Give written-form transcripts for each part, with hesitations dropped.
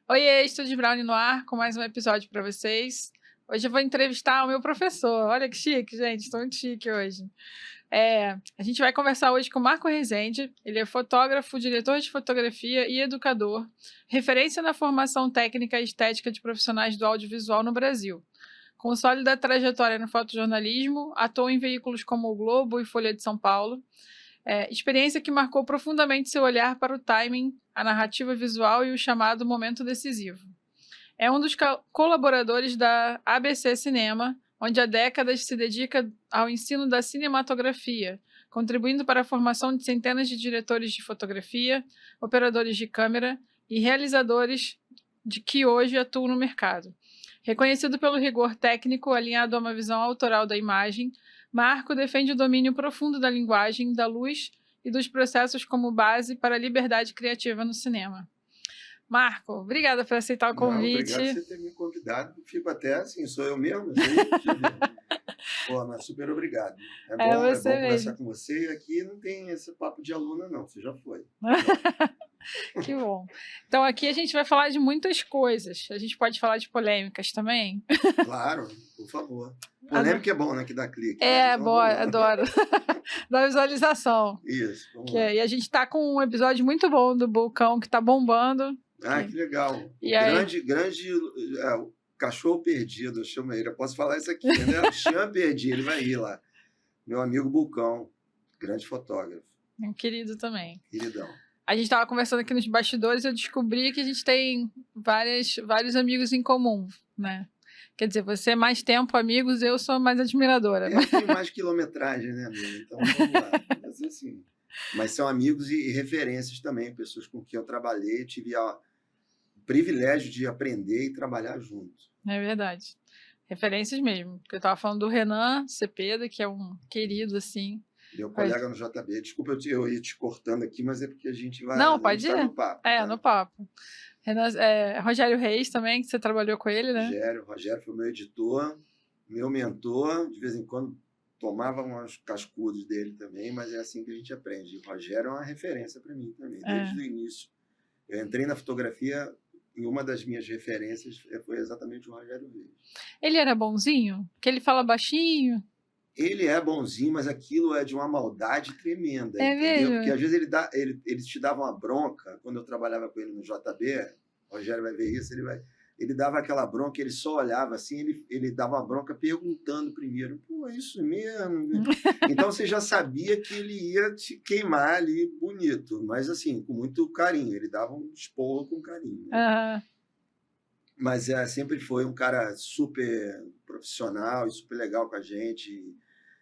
Oiê, Estúdio Brownie no ar, com mais um episódio para vocês. Hoje eu vou entrevistar o meu professor. Olha que chique, gente, estou muito chique hoje. A gente vai conversar hoje com o Marco Rezende. Ele é fotógrafo, diretor de fotografia e educador, referência na formação técnica e estética de profissionais do audiovisual no Brasil. Com sólida trajetória no fotojornalismo, atuou em veículos como o Globo e Folha de São Paulo. Experiência que marcou profundamente seu olhar para o timing, a narrativa visual e o chamado momento decisivo. É um dos colaboradores da ABC Cinema, onde há décadas se dedica ao ensino da cinematografia, contribuindo para a formação de centenas de diretores de fotografia, operadores de câmera e realizadores que hoje atuam no mercado. Reconhecido pelo rigor técnico alinhado a uma visão autoral da imagem, Marco defende o domínio profundo da linguagem, da luz e dos processos como base para a liberdade criativa no cinema. Marco, obrigada por aceitar o Não, convite. obrigado por você ter me convidado. Fico até assim, sou eu mesmo. Pô, mas super obrigado. É bom Você conversar mesmo. com você. E aqui não tem esse papo de aluna, não. Você já foi. Que bom. Então aqui a gente vai falar de muitas coisas. A gente pode falar de polêmicas também? Claro, por favor. Polêmica é bom, né? Que dá clique. É, Então, boa, vamos lá. adoro. Da visualização. Isso, vamos lá. E a gente tá com um episódio muito bom do Bulcão, que tá bombando. Ah, que legal. E aí? Grande o cachorro perdido, eu chamo ele. Eu posso falar isso aqui, né? O Chan perdido, ele vai rir lá. Meu amigo Bulcão, grande fotógrafo. Um querido também. Queridão. A gente estava conversando aqui nos bastidores e eu descobri que a gente tem vários amigos em comum, né? Quer dizer, você é mais tempo amigos, eu sou mais admiradora. Eu tenho mais quilometragem, né, amigo? Então, vamos lá. Mas, assim, mas são amigos e referências também, pessoas com quem eu trabalhei, tive o privilégio de aprender e trabalhar junto. É verdade. Referências mesmo. Porque eu estava falando do Renan Cepeda, que é um querido, assim. Meu colega no JB. Desculpa eu ir te cortando aqui, mas é porque a gente vai... Não, pode ir. No papo. Tá? No papo. Rogério Reis também, que você trabalhou com ele, né? Rogério foi meu editor, meu mentor, de vez em quando tomava uns cascudos dele também, mas é assim que a gente aprende. O Rogério é uma referência para mim também, desde o início. Eu entrei na fotografia e uma das minhas referências foi exatamente o Rogério Reis. Ele era bonzinho? Porque ele fala baixinho? Ele é bonzinho, mas aquilo é de uma maldade tremenda, entendeu? Mesmo? Porque às vezes ele te dava uma bronca, quando eu trabalhava com ele no JB, o Rogério vai ver isso, ele dava aquela bronca, ele só olhava assim, ele dava uma bronca perguntando primeiro, pô, é isso mesmo? Então você já sabia que ele ia te queimar ali bonito, mas assim, com muito carinho, ele dava um esporro com carinho. Né? Mas sempre foi um cara super profissional e super legal com a gente,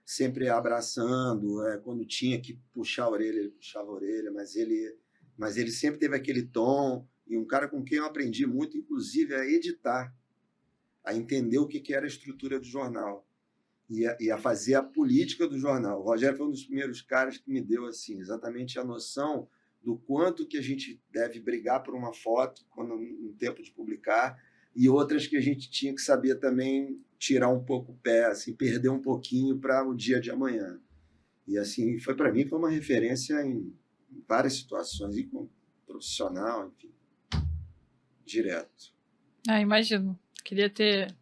sempre abraçando, quando tinha que puxar a orelha, ele puxava a orelha, mas ele sempre teve aquele tom, e um cara com quem eu aprendi muito, inclusive, a editar, a entender o que era a estrutura do jornal e a fazer a política do jornal. O Rogério foi um dos primeiros caras que me deu assim, exatamente a noção do quanto que a gente deve brigar por uma foto quando no tempo de publicar, e outras que a gente tinha que saber também tirar um pouco o pé, assim, perder um pouquinho para o dia de amanhã. E assim, para mim foi uma referência em várias situações, e como profissional, enfim, direto. Imagino. Queria ter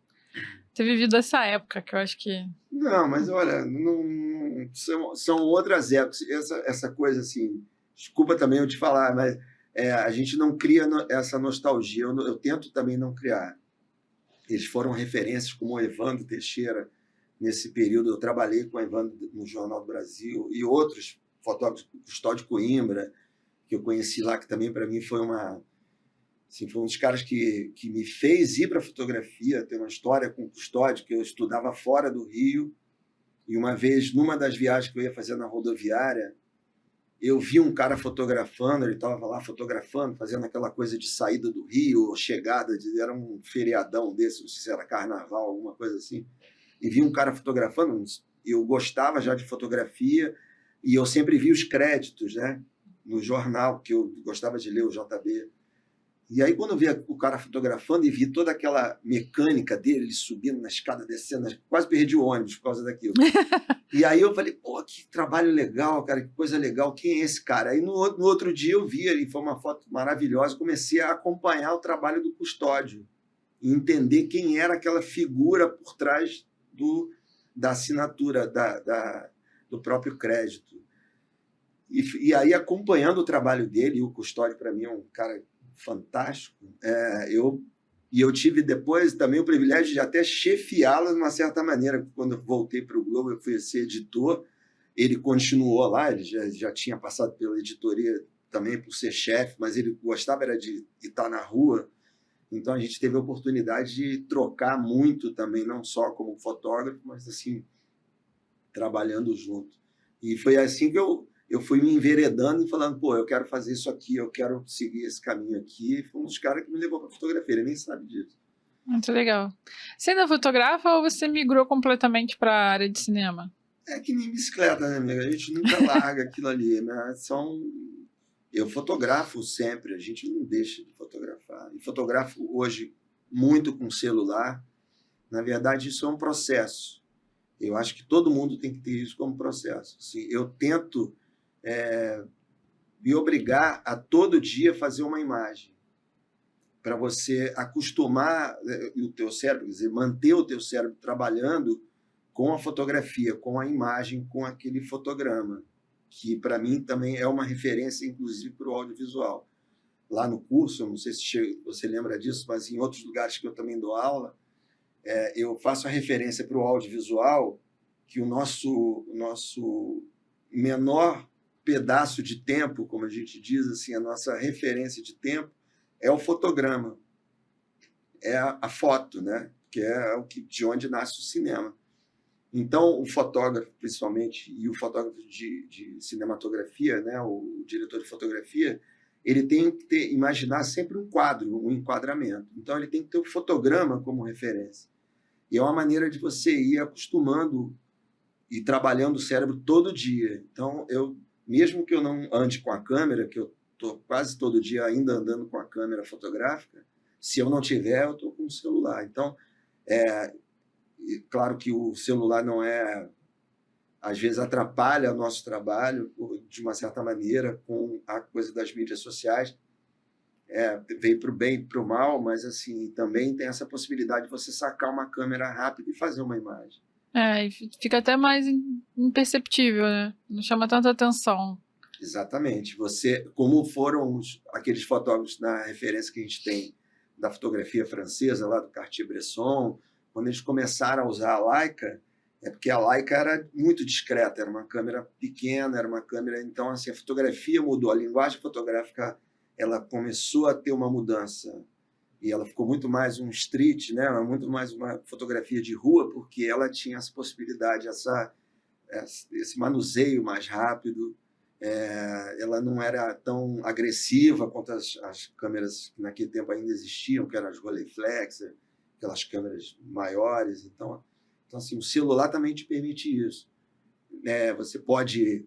vivido essa época, que eu acho que... Não, mas olha, são outras épocas. Essa coisa assim, desculpa também eu te falar, mas a gente não cria essa nostalgia. Eu tento também não criar. Eles foram referências como o Evandro Teixeira. Nesse período eu trabalhei com o Evandro no Jornal do Brasil e outros fotógrafos, Custódio Coimbra, que eu conheci lá, que também para mim foi um dos caras que me fez ir para a fotografia. Tem uma história com o Custódio, que eu estudava fora do Rio, e uma vez, numa das viagens que eu ia fazer na rodoviária, eu vi um cara fotografando, ele estava lá fotografando, fazendo aquela coisa de saída do Rio, chegada, era um feriadão desse, não sei se era carnaval, alguma coisa assim, e vi um cara fotografando, eu gostava já de fotografia, e eu sempre vi os créditos, né, no jornal, que eu gostava de ler, o JB. E aí, quando eu vi o cara fotografando e vi toda aquela mecânica dele, ele subindo na escada, descendo, quase perdi o ônibus por causa daquilo. E aí eu falei, pô, que trabalho legal, cara, que coisa legal, quem é esse cara? Aí no outro dia eu vi, e foi uma foto maravilhosa, comecei a acompanhar o trabalho do custódio e entender quem era aquela figura por trás da assinatura, do próprio crédito. E aí, acompanhando o trabalho dele, e o custódio, para mim, é um cara fantástico, eu tive depois também o privilégio de até chefiá-lo de uma certa maneira. Quando eu voltei para o Globo, eu fui ser editor, ele continuou lá, ele já tinha passado pela editoria também por ser chefe, mas ele gostava era de estar na rua. Então a gente teve a oportunidade de trocar muito também, não só como fotógrafo, mas assim, trabalhando junto. E foi assim que eu fui me enveredando e falando, pô, eu quero fazer isso aqui, eu quero seguir esse caminho aqui. E foi um dos caras que me levou para a fotografia, ele nem sabe disso. Muito legal. Você ainda fotografa ou você migrou completamente para a área de cinema? É que nem bicicleta, né, amiga? A gente nunca larga aquilo ali, né? Eu fotografo sempre, a gente não deixa de fotografar. E fotografo hoje muito com celular. Na verdade, isso é um processo. Eu acho que todo mundo tem que ter isso como processo. Assim, eu tento me obrigar a todo dia fazer uma imagem, para você acostumar o teu cérebro, quer dizer, manter o teu cérebro trabalhando com a fotografia, com a imagem, com aquele fotograma, que para mim também é uma referência, inclusive, para o audiovisual. Lá no curso, eu não sei se você lembra disso, mas em outros lugares que eu também dou aula, eu faço a referência para o audiovisual, que o nosso menor pedaço de tempo, como a gente diz assim, a nossa referência de tempo, é o fotograma, é a foto, né? Que é de onde nasce o cinema. Então, o fotógrafo, principalmente, e o fotógrafo de cinematografia, né? O diretor de fotografia, ele tem que imaginar sempre um quadro, um enquadramento. Então, ele tem que ter o fotograma como referência. E é uma maneira de você ir acostumando e trabalhando o cérebro todo dia. Então, mesmo que eu não ande com a câmera, que eu estou quase todo dia ainda andando com a câmera fotográfica, se eu não tiver, eu estou com o celular. Então, claro que o celular não às vezes atrapalha o nosso trabalho de uma certa maneira com a coisa das mídias sociais. Veio para o bem e para o mal, mas assim, também tem essa possibilidade de você sacar uma câmera rápida e fazer uma imagem. E fica até mais imperceptível, né? Não chama tanta atenção. Exatamente. Como foram aqueles fotógrafos na referência que a gente tem da fotografia francesa, lá do Cartier-Bresson, quando eles começaram a usar a Leica, porque a Leica era muito discreta, era uma câmera pequena, era uma câmera... Então, assim, a fotografia mudou, a linguagem fotográfica ela começou a ter uma mudança e ela ficou muito mais um street, né? Muito mais uma fotografia de rua, porque ela tinha essa possibilidade, esse manuseio mais rápido. Ela não era tão agressiva quanto as câmeras que naquele tempo ainda existiam, que eram as Rolleiflex, aquelas câmeras maiores. Então assim, o celular também te permite isso. Você pode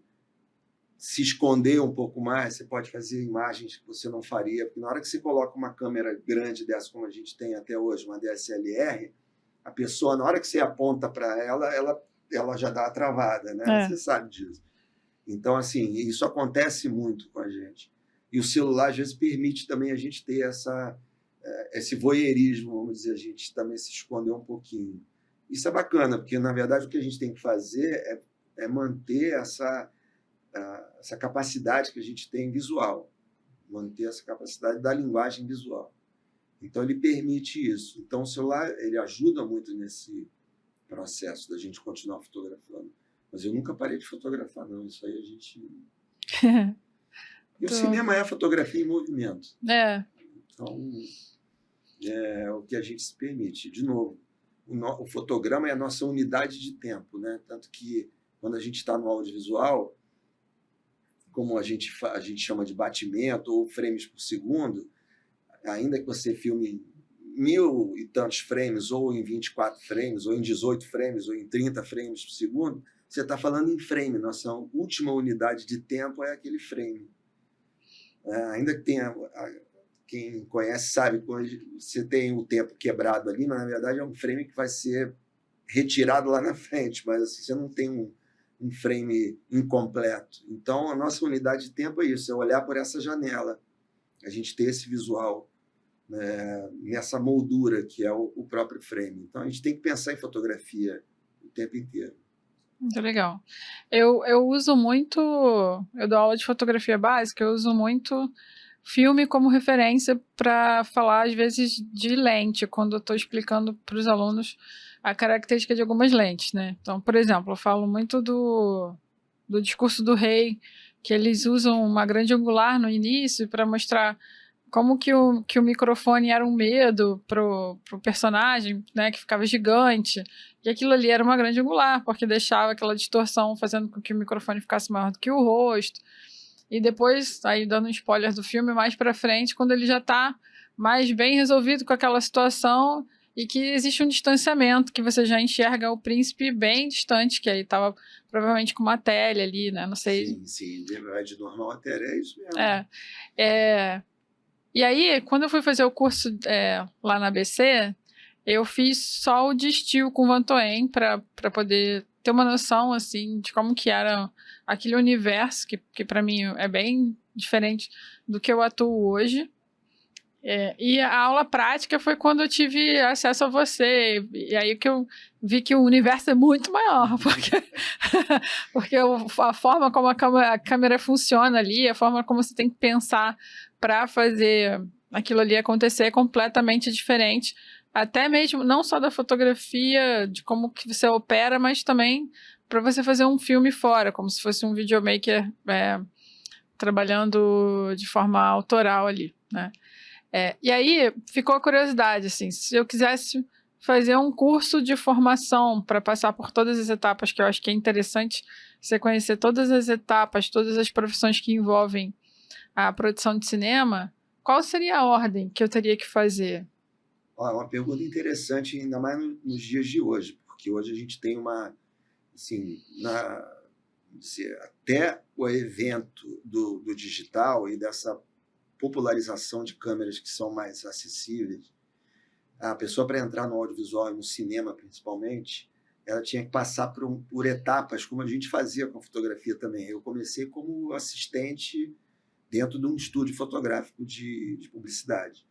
se esconder um pouco mais, você pode fazer imagens que você não faria, porque na hora que você coloca uma câmera grande dessa, como a gente tem até hoje, uma DSLR, a pessoa, na hora que você aponta para ela já dá a travada, né? Você sabe disso. Então, assim, isso acontece muito com a gente. E o celular, às vezes, permite também a gente ter esse voyeurismo, vamos dizer, a gente também se esconder um pouquinho. Isso é bacana, porque, na verdade, o que a gente tem que fazer é manter essa capacidade que a gente tem visual, manter essa capacidade da linguagem visual. Então, ele permite isso. Então, o celular ele ajuda muito nesse processo da gente continuar fotografando. Mas eu nunca parei de fotografar, não. Isso aí a gente... E o cinema é a fotografia em movimento. Então, é o que a gente se permite. De novo, o fotograma é a nossa unidade de tempo, né? Tanto que, quando a gente está no audiovisual, como a gente chama de batimento ou frames por segundo, ainda que você filme 1000 e tantos frames, ou em 24 frames, ou em 18 frames, ou em 30 frames por segundo, você está falando em frame. Nossa última unidade de tempo é aquele frame. Ainda que tenha quem conhece sabe, quando você tem o tempo quebrado ali, mas na verdade é um frame que vai ser retirado lá na frente, mas assim, você não tem um frame incompleto. Então, a nossa unidade de tempo é isso, é olhar por essa janela, a gente ter esse visual, né, nessa moldura que é o próprio frame. Então, a gente tem que pensar em fotografia o tempo inteiro. Muito legal. Eu uso muito, eu dou aula de fotografia básica, eu uso muito filme como referência para falar, às vezes, de lente, quando eu estou explicando para os alunos a característica de algumas lentes, né? Então, por exemplo, eu falo muito do Discurso do Rei, que eles usam uma grande angular no início para mostrar como que o microfone era um medo pro personagem, né, que ficava gigante, e aquilo ali era uma grande angular, porque deixava aquela distorção, fazendo com que o microfone ficasse maior do que o rosto. E depois, aí dando um spoiler do filme, mais pra frente, quando ele já tá mais bem resolvido com aquela situação e que existe um distanciamento, que você já enxerga o príncipe bem distante, que aí tava provavelmente com uma tele ali, né, não sei. Sim, de normal até é isso mesmo. E aí, quando eu fui fazer o curso lá na ABC, eu fiz só o de estilo com Vantoen para poder ter uma noção, assim, de como que era aquele universo, que para mim é bem diferente do que eu atuo hoje. E a aula prática foi quando eu tive acesso a você, e aí que eu vi que o universo é muito maior, porque a forma como a câmera funciona ali, a forma como você tem que pensar para fazer aquilo ali acontecer é completamente diferente, até mesmo não só da fotografia, de como que você opera, mas também para você fazer um filme fora, como se fosse um videomaker trabalhando de forma autoral ali, né? E aí ficou a curiosidade, assim, se eu quisesse fazer um curso de formação para passar por todas as etapas, que eu acho que é interessante você conhecer todas as etapas, todas as profissões que envolvem a produção de cinema, qual seria a ordem que eu teria que fazer? Uma pergunta interessante, ainda mais nos dias de hoje, porque hoje a gente tem assim, até o evento do digital e dessa popularização de câmeras que são mais acessíveis, a pessoa, para entrar no audiovisual e no cinema, principalmente, ela tinha que passar por etapas, como a gente fazia com a fotografia também. Eu comecei como assistente dentro de um estúdio fotográfico de publicidade.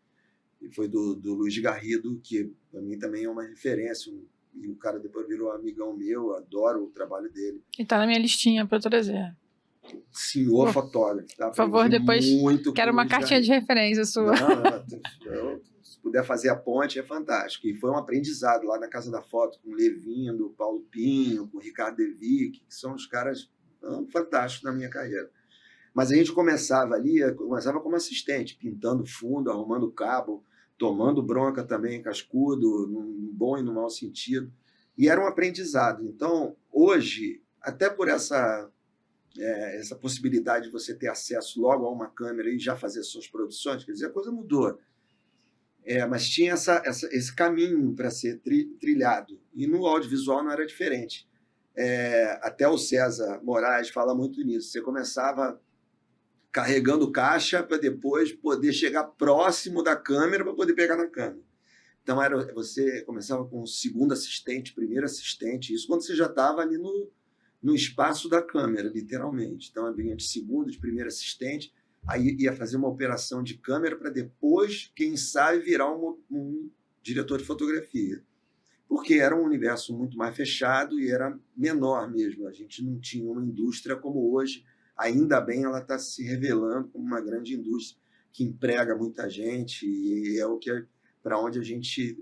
E foi do Luiz Garrido, que para mim também é uma referência. E o cara depois virou amigão meu, adoro o trabalho dele. E tá na minha listinha para eu trazer. Senhor fotógrafo. Tá? Por favor, depois muito quero uma cartinha de referência sua. Não, se puder fazer a ponte, é fantástico. E foi um aprendizado lá na Casa da Foto, com o Levindo, o Paulo Pinho, com o Ricardo Devic, que são os caras fantásticos na minha carreira. Mas a gente começava como assistente, pintando fundo, arrumando cabo, tomando bronca também, cascudo, no bom e no mau sentido. E era um aprendizado. Então, hoje, até por essa possibilidade de você ter acesso logo a uma câmera e já fazer suas produções, quer dizer, a coisa mudou. Mas tinha esse caminho para ser trilhado. E no audiovisual não era diferente. Até o César Moraes fala muito nisso. Você começava carregando caixa para depois poder chegar próximo da câmera para poder pegar na câmera. Então, você começava com o segundo assistente, primeiro assistente, isso quando você já estava ali no espaço da câmera, literalmente. Então, eu vinha de segundo, de primeiro assistente, aí ia fazer uma operação de câmera para depois, quem sabe, virar um diretor de fotografia. Porque era um universo muito mais fechado e era menor mesmo. A gente não tinha uma indústria como hoje. Ainda bem, ela está se revelando como uma grande indústria que emprega muita gente e é para onde a gente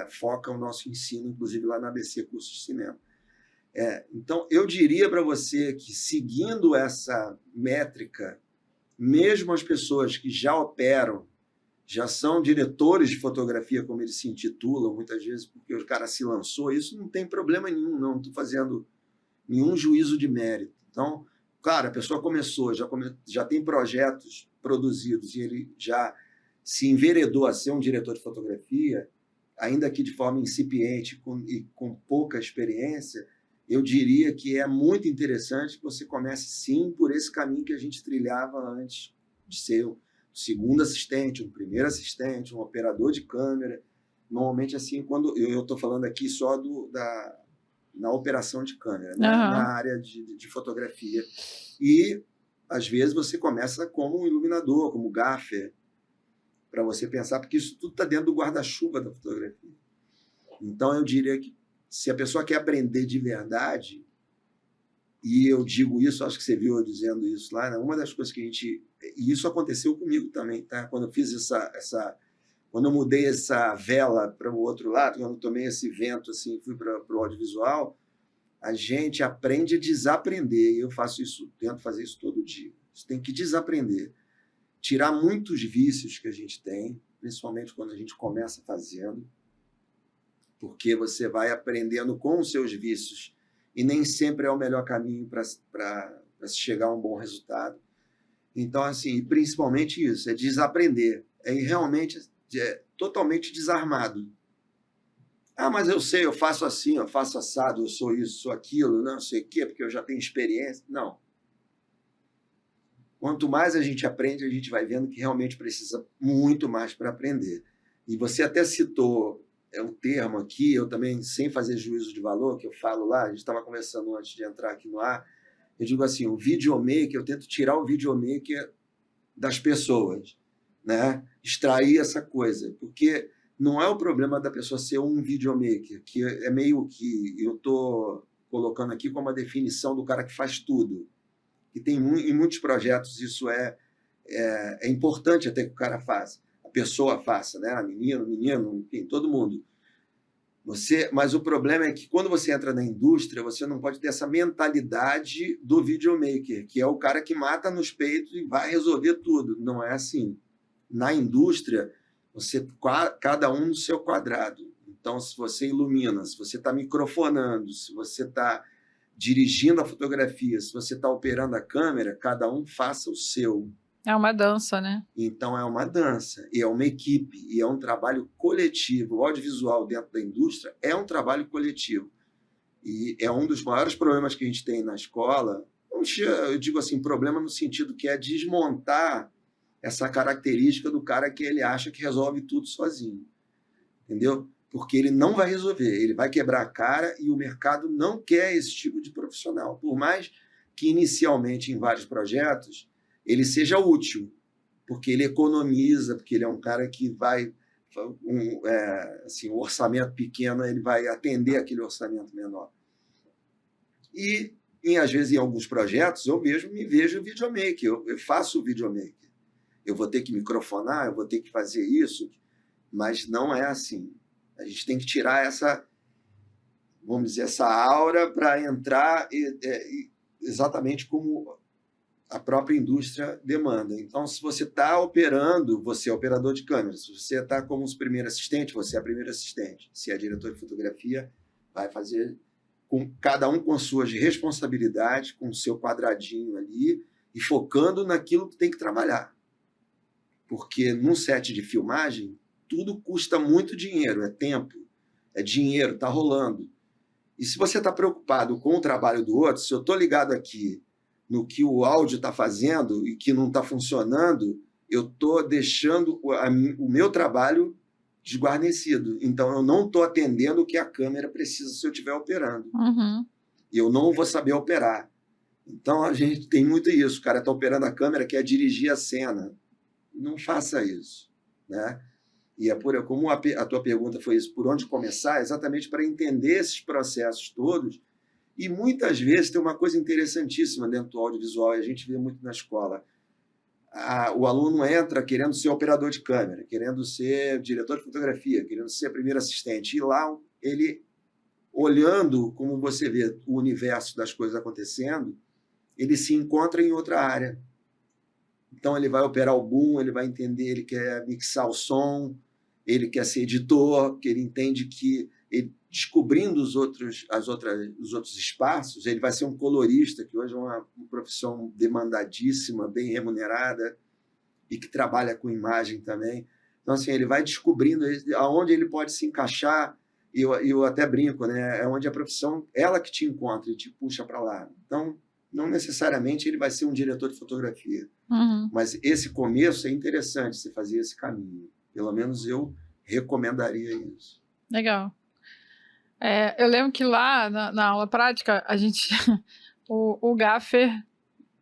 foca o nosso ensino, inclusive lá na ABC Curso de Cinema. Então, eu diria para você que, seguindo essa métrica, mesmo as pessoas que já operam, já são diretores de fotografia, como eles se intitulam, muitas vezes porque o cara se lançou, isso não tem problema nenhum, não estou fazendo nenhum juízo de mérito. Então, claro, a pessoa começou, já tem projetos produzidos e ele já se enveredou a ser um diretor de fotografia, ainda que de forma incipiente e com pouca experiência, eu diria que é muito interessante que você comece, sim, por esse caminho que a gente trilhava antes de ser segundo assistente, um primeiro assistente, um operador de câmera. Normalmente, assim, quando eu estou falando aqui só na operação de câmera, né? Na área de fotografia. E, às vezes, você começa como um iluminador, como gaffer, para você pensar, porque isso tudo está dentro do guarda-chuva da fotografia. Então, eu diria que se a pessoa quer aprender de verdade, e eu digo isso, acho que você viu eu dizendo isso lá, né? Uma das coisas que a gente... E isso aconteceu comigo também, tá? Quando eu fiz quando eu mudei essa vela para o outro lado, quando eu tomei esse vento, assim, fui para o audiovisual, a gente aprende a desaprender. E eu faço isso, tento fazer isso todo dia. Você tem que desaprender. Tirar muitos vícios que a gente tem, principalmente quando a gente começa fazendo, porque você vai aprendendo com os seus vícios e nem sempre é o melhor caminho para se chegar a um bom resultado. Então, assim, principalmente isso, é desaprender. É realmente totalmente desarmado. Ah, mas eu sei, eu faço assim, eu faço assado, eu sou isso, sou aquilo, não sei o quê, porque eu já tenho experiência. Não. Quanto mais a gente aprende, a gente vai vendo que realmente precisa muito mais para aprender. E você até citou um termo aqui, eu também, sem fazer juízo de valor, que eu falo lá, a gente estava conversando antes de entrar aqui no ar, eu digo assim, o videomaker, eu tento tirar o videomaker das pessoas, né? Extrair essa coisa, porque não é o problema da pessoa ser um videomaker, que é meio que eu estou colocando aqui como a definição do cara que faz tudo. E tem em muitos projetos isso é importante até que o cara faça, a pessoa faça, né? A menino, enfim, todo mundo. Mas o problema é que quando você entra na indústria, você não pode ter essa mentalidade do videomaker, que é o cara que mata nos peitos e vai resolver tudo. Não é assim. Na indústria, cada um no seu quadrado. Então, se você ilumina, se você está microfonando, se você está dirigindo a fotografia, se você está operando a câmera, cada um faça o seu. É uma dança, né? Então, é uma dança, e é uma equipe, e é um trabalho coletivo. O audiovisual dentro da indústria é um trabalho coletivo. E é um dos maiores problemas que a gente tem na escola. Eu digo assim, problema no sentido que é desmontar essa característica do cara que ele acha que resolve tudo sozinho. Entendeu? Porque ele não vai resolver, ele vai quebrar a cara e o mercado não quer esse tipo de profissional. Por mais que inicialmente em vários projetos ele seja útil, porque ele economiza, porque ele é um cara que vai, assim, o orçamento pequeno, ele vai atender aquele orçamento menor. E, às vezes, em alguns projetos, eu mesmo me vejo videomaker, eu faço o videomaker. Eu vou ter que microfonar, eu vou ter que fazer isso, mas não é assim. A gente tem que tirar essa, vamos dizer, essa aura para entrar exatamente como a própria indústria demanda. Então, se você está operando, você é operador de câmera. Se você está como os primeiro assistente, você é primeiro assistente. Se é diretor de fotografia, vai fazer com cada um com suas responsabilidades, com o seu quadradinho ali e focando naquilo que tem que trabalhar. Porque num set de filmagem, tudo custa muito dinheiro, é tempo, é dinheiro, está rolando. E se você está preocupado com o trabalho do outro, se eu estou ligado aqui no que o áudio está fazendo e que não está funcionando, eu estou deixando o meu trabalho desguarnecido. Então, eu não estou atendendo o que a câmera precisa se eu estiver operando. Uhum. E eu não vou saber operar. Então, a gente tem muito isso. O cara está operando a câmera, quer dirigir a cena. Não faça isso, né? E como a tua pergunta foi isso, por onde começar? Exatamente para entender esses processos todos. E muitas vezes tem uma coisa interessantíssima dentro do audiovisual, e a gente vê muito na escola. O aluno entra querendo ser operador de câmera, querendo ser diretor de fotografia, querendo ser primeiro assistente. E lá, ele, olhando como você vê o universo das coisas acontecendo, ele se encontra em outra área. Então, ele vai operar o boom, ele vai entender, ele quer mixar o som, ele quer ser editor, porque ele entende que, descobrindo os outros espaços, ele vai ser um colorista, que hoje é uma profissão demandadíssima, bem remunerada, e que trabalha com imagem também. Então, assim, ele vai descobrindo aonde ele pode se encaixar, e eu até brinco, né? É onde a profissão, ela que te encontra e te puxa para lá. Então, não necessariamente ele vai ser um diretor de fotografia. Uhum. Mas esse começo é interessante, você fazer esse caminho. Pelo menos eu recomendaria isso. Legal. Eu lembro que lá na aula prática, a gente, o Gaffer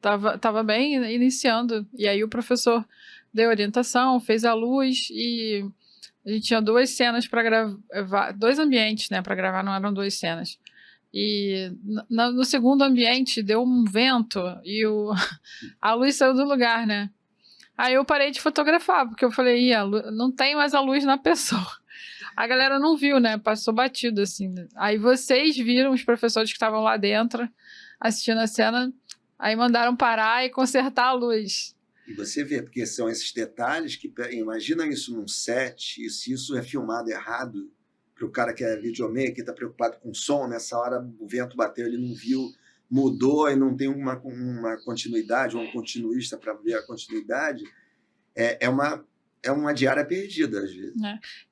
tava bem iniciando, e aí o professor deu orientação, fez a luz, e a gente tinha 2 cenas para gravar, 2 ambientes, né, para gravar, não eram 2 cenas. E no segundo ambiente deu um vento e a luz saiu do lugar, né? Aí eu parei de fotografar, porque eu falei, não tem mais a luz na pessoa. A galera não viu, né? Passou batido, assim. Aí vocês viram, os professores que estavam lá dentro, assistindo a cena, aí mandaram parar e consertar a luz. E você vê, porque são esses detalhes que... Imagina isso num set, e se isso é filmado errado, para o cara que é videomaker, que está preocupado com som, nessa hora o vento bateu, ele não viu, mudou e não tem uma continuidade, ou um continuista para ver a continuidade, é uma diária perdida, às vezes.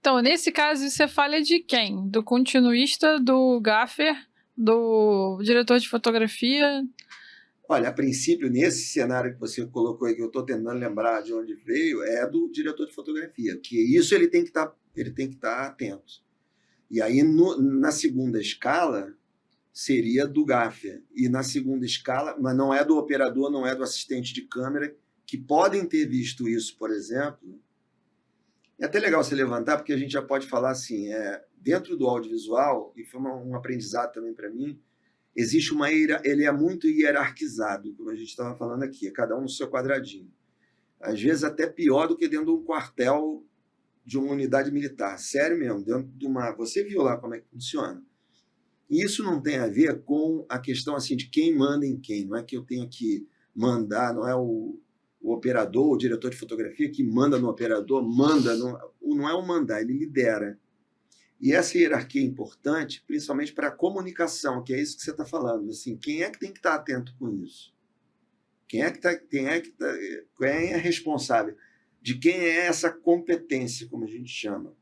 Então, nesse caso, você fala de quem? Do continuista, do gaffer, do diretor de fotografia? Olha, a princípio, nesse cenário que você colocou aí, que eu estou tentando lembrar de onde veio, é do diretor de fotografia, que isso ele tem que estar atento. E aí, na segunda escala, seria do gaffer. E na segunda escala, mas não é do operador, não é do assistente de câmera, que podem ter visto isso, por exemplo. É até legal você levantar, porque a gente já pode falar assim, dentro do audiovisual, e foi um aprendizado também para mim, existe ele é muito hierarquizado, como a gente estava falando aqui, cada um no seu quadradinho. Às vezes até pior do que dentro de um quartel de uma unidade militar. Sério mesmo, dentro de uma... Você viu lá como é que funciona. E isso não tem a ver com a questão assim, de quem manda em quem. Não é que eu tenho que mandar, não é o operador, o diretor de fotografia que manda no operador, não é o mandar, ele lidera. E essa hierarquia é importante, principalmente para a comunicação, que é isso que você está falando. Assim, quem é que tem que estar atento com isso? Quem é responsável? De quem é essa competência, como a gente chama?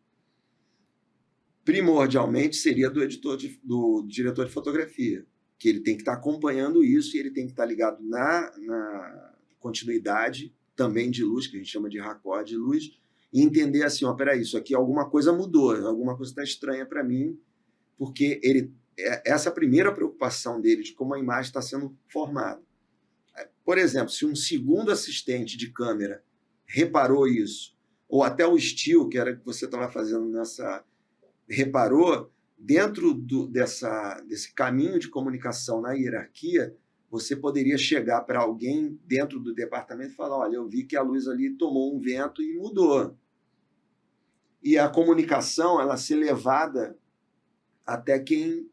Primordialmente seria do diretor de fotografia, que ele tem que estar acompanhando isso e ele tem que estar ligado na continuidade também de luz, que a gente chama de raccord de luz, e entender assim, peraí, isso aqui alguma coisa mudou, alguma coisa está estranha para mim, porque essa é a primeira preocupação dele, de como a imagem está sendo formada. Por exemplo, se um segundo assistente de câmera reparou isso, ou até o Still, que era que você estava fazendo reparou, dentro desse caminho de comunicação na hierarquia, você poderia chegar para alguém dentro do departamento e falar, olha, eu vi que a luz ali tomou um vento e mudou. E a comunicação, ela ser levada até quem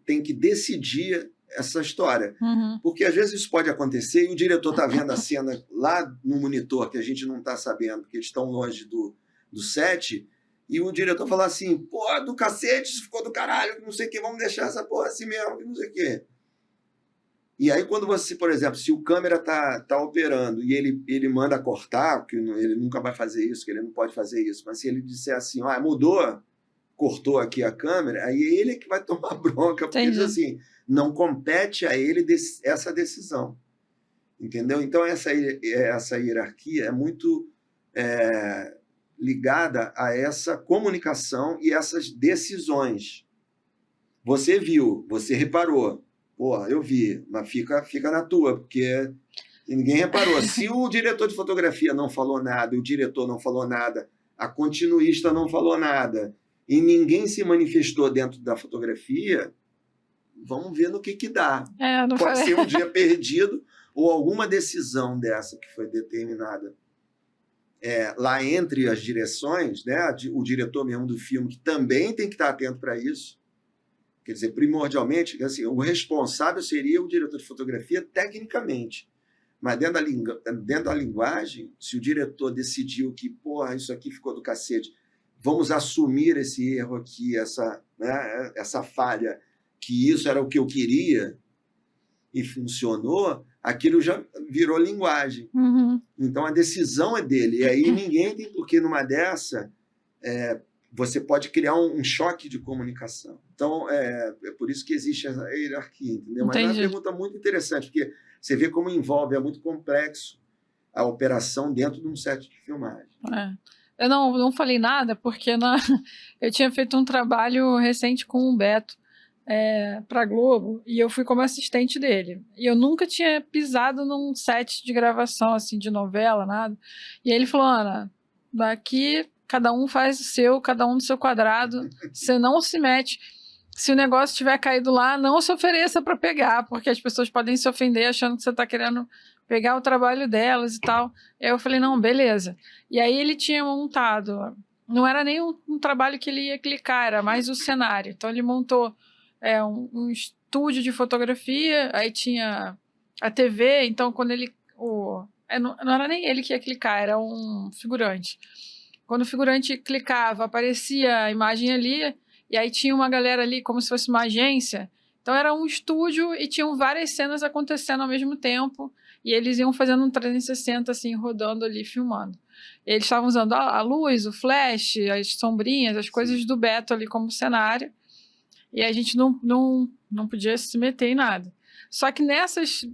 tem que decidir essa história. Uhum. Porque às vezes isso pode acontecer e o diretor está vendo a cena lá no monitor, que a gente não está sabendo, porque eles estão longe do set, e o diretor fala assim, pô, do cacete, isso ficou do caralho, não sei o que, vamos deixar essa porra assim mesmo, não sei o que. E aí quando você, por exemplo, se o câmera tá operando e ele manda cortar, que ele nunca vai fazer isso, que ele não pode fazer isso, mas se ele disser assim, mudou, cortou aqui a câmera, aí ele é que vai tomar bronca, porque diz assim, não compete a ele essa decisão. Entendeu? Então essa hierarquia é muito ligada a essa comunicação e essas decisões. Você viu, você reparou, pô, eu vi, mas fica na tua, porque ninguém reparou. Se o diretor de fotografia não falou nada, o diretor não falou nada, a continuista não falou nada, e ninguém se manifestou dentro da fotografia, vamos ver no que dá. Pode ser um dia perdido ou alguma decisão dessa que foi determinada lá entre as direções, né? O diretor mesmo do filme, que também tem que estar atento para isso. Quer dizer, primordialmente, assim, o responsável seria o diretor de fotografia tecnicamente. Mas dentro da linguagem, se o diretor decidiu que, porra, isso aqui ficou do cacete, vamos assumir esse erro aqui, essa falha, que isso era o que eu queria e funcionou, aquilo já virou linguagem. Uhum. Então a decisão é dele. E aí ninguém tem por que, numa dessa, você pode criar um choque de comunicação. Então, é por isso que existe essa hierarquia, entendeu? Mas é uma Entendi. pergunta muito interessante, porque você vê como envolve, é muito complexo a operação dentro de um set de filmagem. Eu não falei nada, porque eu tinha feito um trabalho recente com o Beto para a Globo, e eu fui como assistente dele. E eu nunca tinha pisado num set de gravação, assim, de novela, nada. E aí ele falou, Ana, daqui cada um faz o seu, cada um no seu quadrado, você não se mete. Se o negócio tiver caído lá, não se ofereça para pegar, porque as pessoas podem se ofender achando que você está querendo pegar o trabalho delas e tal. Aí eu falei, não, beleza. E aí ele tinha montado, não era nem um trabalho que ele ia clicar, era mais o cenário. Então ele montou um estúdio de fotografia, aí tinha a TV, então quando ele... não era nem ele que ia clicar, era um figurante. Quando o figurante clicava, aparecia a imagem ali, e aí tinha uma galera ali como se fosse uma agência. Então era um estúdio e tinham várias cenas acontecendo ao mesmo tempo, e eles iam fazendo um 360, assim, rodando ali, filmando. E eles estavam usando a luz, o flash, as sombrinhas, as coisas do Beto ali como cenário, e a gente não podia se meter em nada. Só que nessas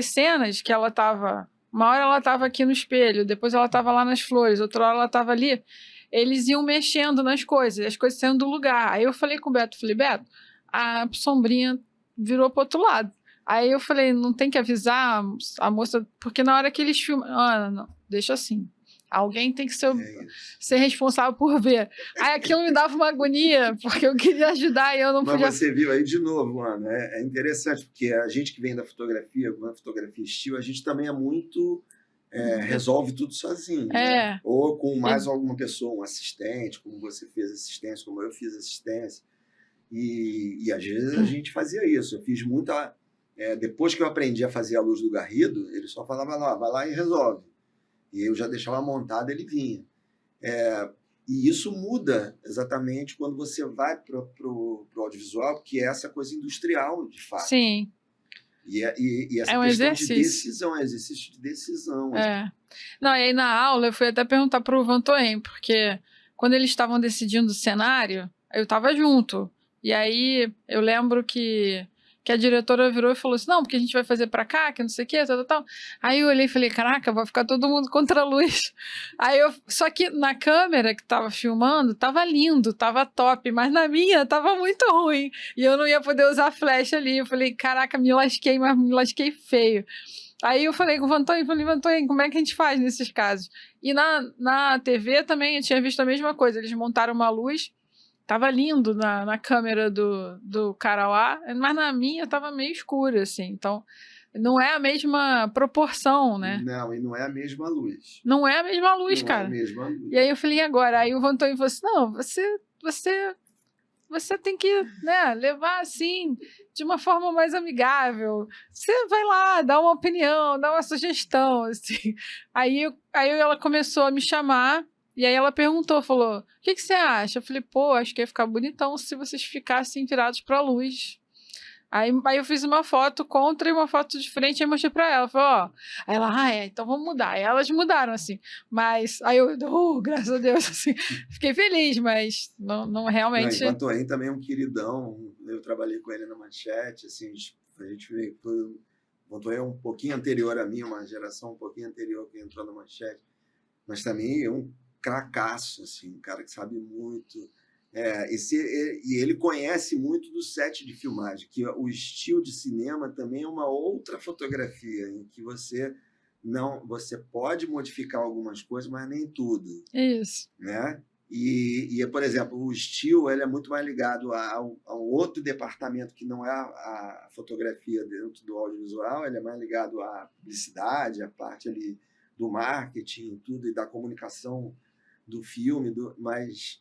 cenas que ela estava... Uma hora ela estava aqui no espelho, depois ela estava lá nas flores, outra hora ela estava ali. Eles iam mexendo nas coisas, as coisas saindo do lugar. Aí eu falei com o Beto, Beto, a sombrinha virou para o outro lado. Aí eu falei, não tem que avisar a moça, porque na hora que eles filmam... não, deixa assim. Alguém tem que ser responsável por ver. Aí aquilo me dava uma agonia, porque eu queria ajudar e eu não podia... Mas você viu aí de novo, Ana, é interessante, porque a gente que vem da fotografia estilo, a gente também é muito... resolve tudo sozinho, né? Ou com mais alguma pessoa, um assistente, como você fez assistência, como eu fiz assistência. E às vezes a gente fazia isso. Eu fiz muita... depois que eu aprendi a fazer a luz do Garrido, ele só falava lá, vai lá e resolve. E eu já deixava montado, ele vinha. E isso muda exatamente quando você vai para o audiovisual, que é essa coisa industrial, de fato. Sim. E essa um questão exercício. de decisão, é exercício de decisão. Não, e aí na aula eu fui até perguntar para o Vantoem, porque quando eles estavam decidindo o cenário, eu estava junto. E aí eu lembro que a diretora virou e falou assim, não, porque a gente vai fazer pra cá, que não sei o que, tal. Aí eu olhei e falei, caraca, vai ficar todo mundo contra a luz. Só que na câmera que tava filmando, tava lindo, tava top, mas na minha tava muito ruim. E eu não ia poder usar flash ali. Eu falei, caraca, me lasquei, mas me lasquei feio. Aí eu falei com o Vantoem, como é que a gente faz nesses casos? E na TV também eu tinha visto a mesma coisa, eles montaram uma luz, tava lindo na câmera do Carauá, mas na minha tava meio escuro, assim. Então, não é a mesma proporção, né? Não, e não é a mesma luz. Não é a mesma luz, não cara. É a mesma luz. E aí eu falei, e agora? Aí o Vantoem falou assim, não, você tem que, né, levar assim, de uma forma mais amigável. Você vai lá, dá uma opinião, dá uma sugestão, assim. Aí ela começou a me chamar, e aí ela perguntou, falou, o que você acha? Eu falei, pô, acho que ia ficar bonitão se vocês ficassem virados para a luz. Aí eu fiz uma foto contra e uma foto de frente e mostrei pra ela. Falei, ó. Aí ela, então vamos mudar. Aí elas mudaram, assim. Mas aí eu, graças a Deus, assim, fiquei feliz, mas não realmente. Não, Vantoem também é um queridão. Eu trabalhei com ele na Manchete, assim, a gente veio. Vantoem é um pouquinho anterior a mim, uma geração um pouquinho anterior que entrou na Manchete. Mas também é um cracaço, assim, um cara que sabe muito. E ele conhece muito do set de filmagem, que o estilo de cinema também é uma outra fotografia, em que você pode modificar algumas coisas, mas nem tudo. Isso. Né? Por exemplo, o estilo ele é muito mais ligado a um outro departamento que não é a fotografia dentro do audiovisual, ele é mais ligado à publicidade, à parte ali do marketing, tudo, e da comunicação do filme, mas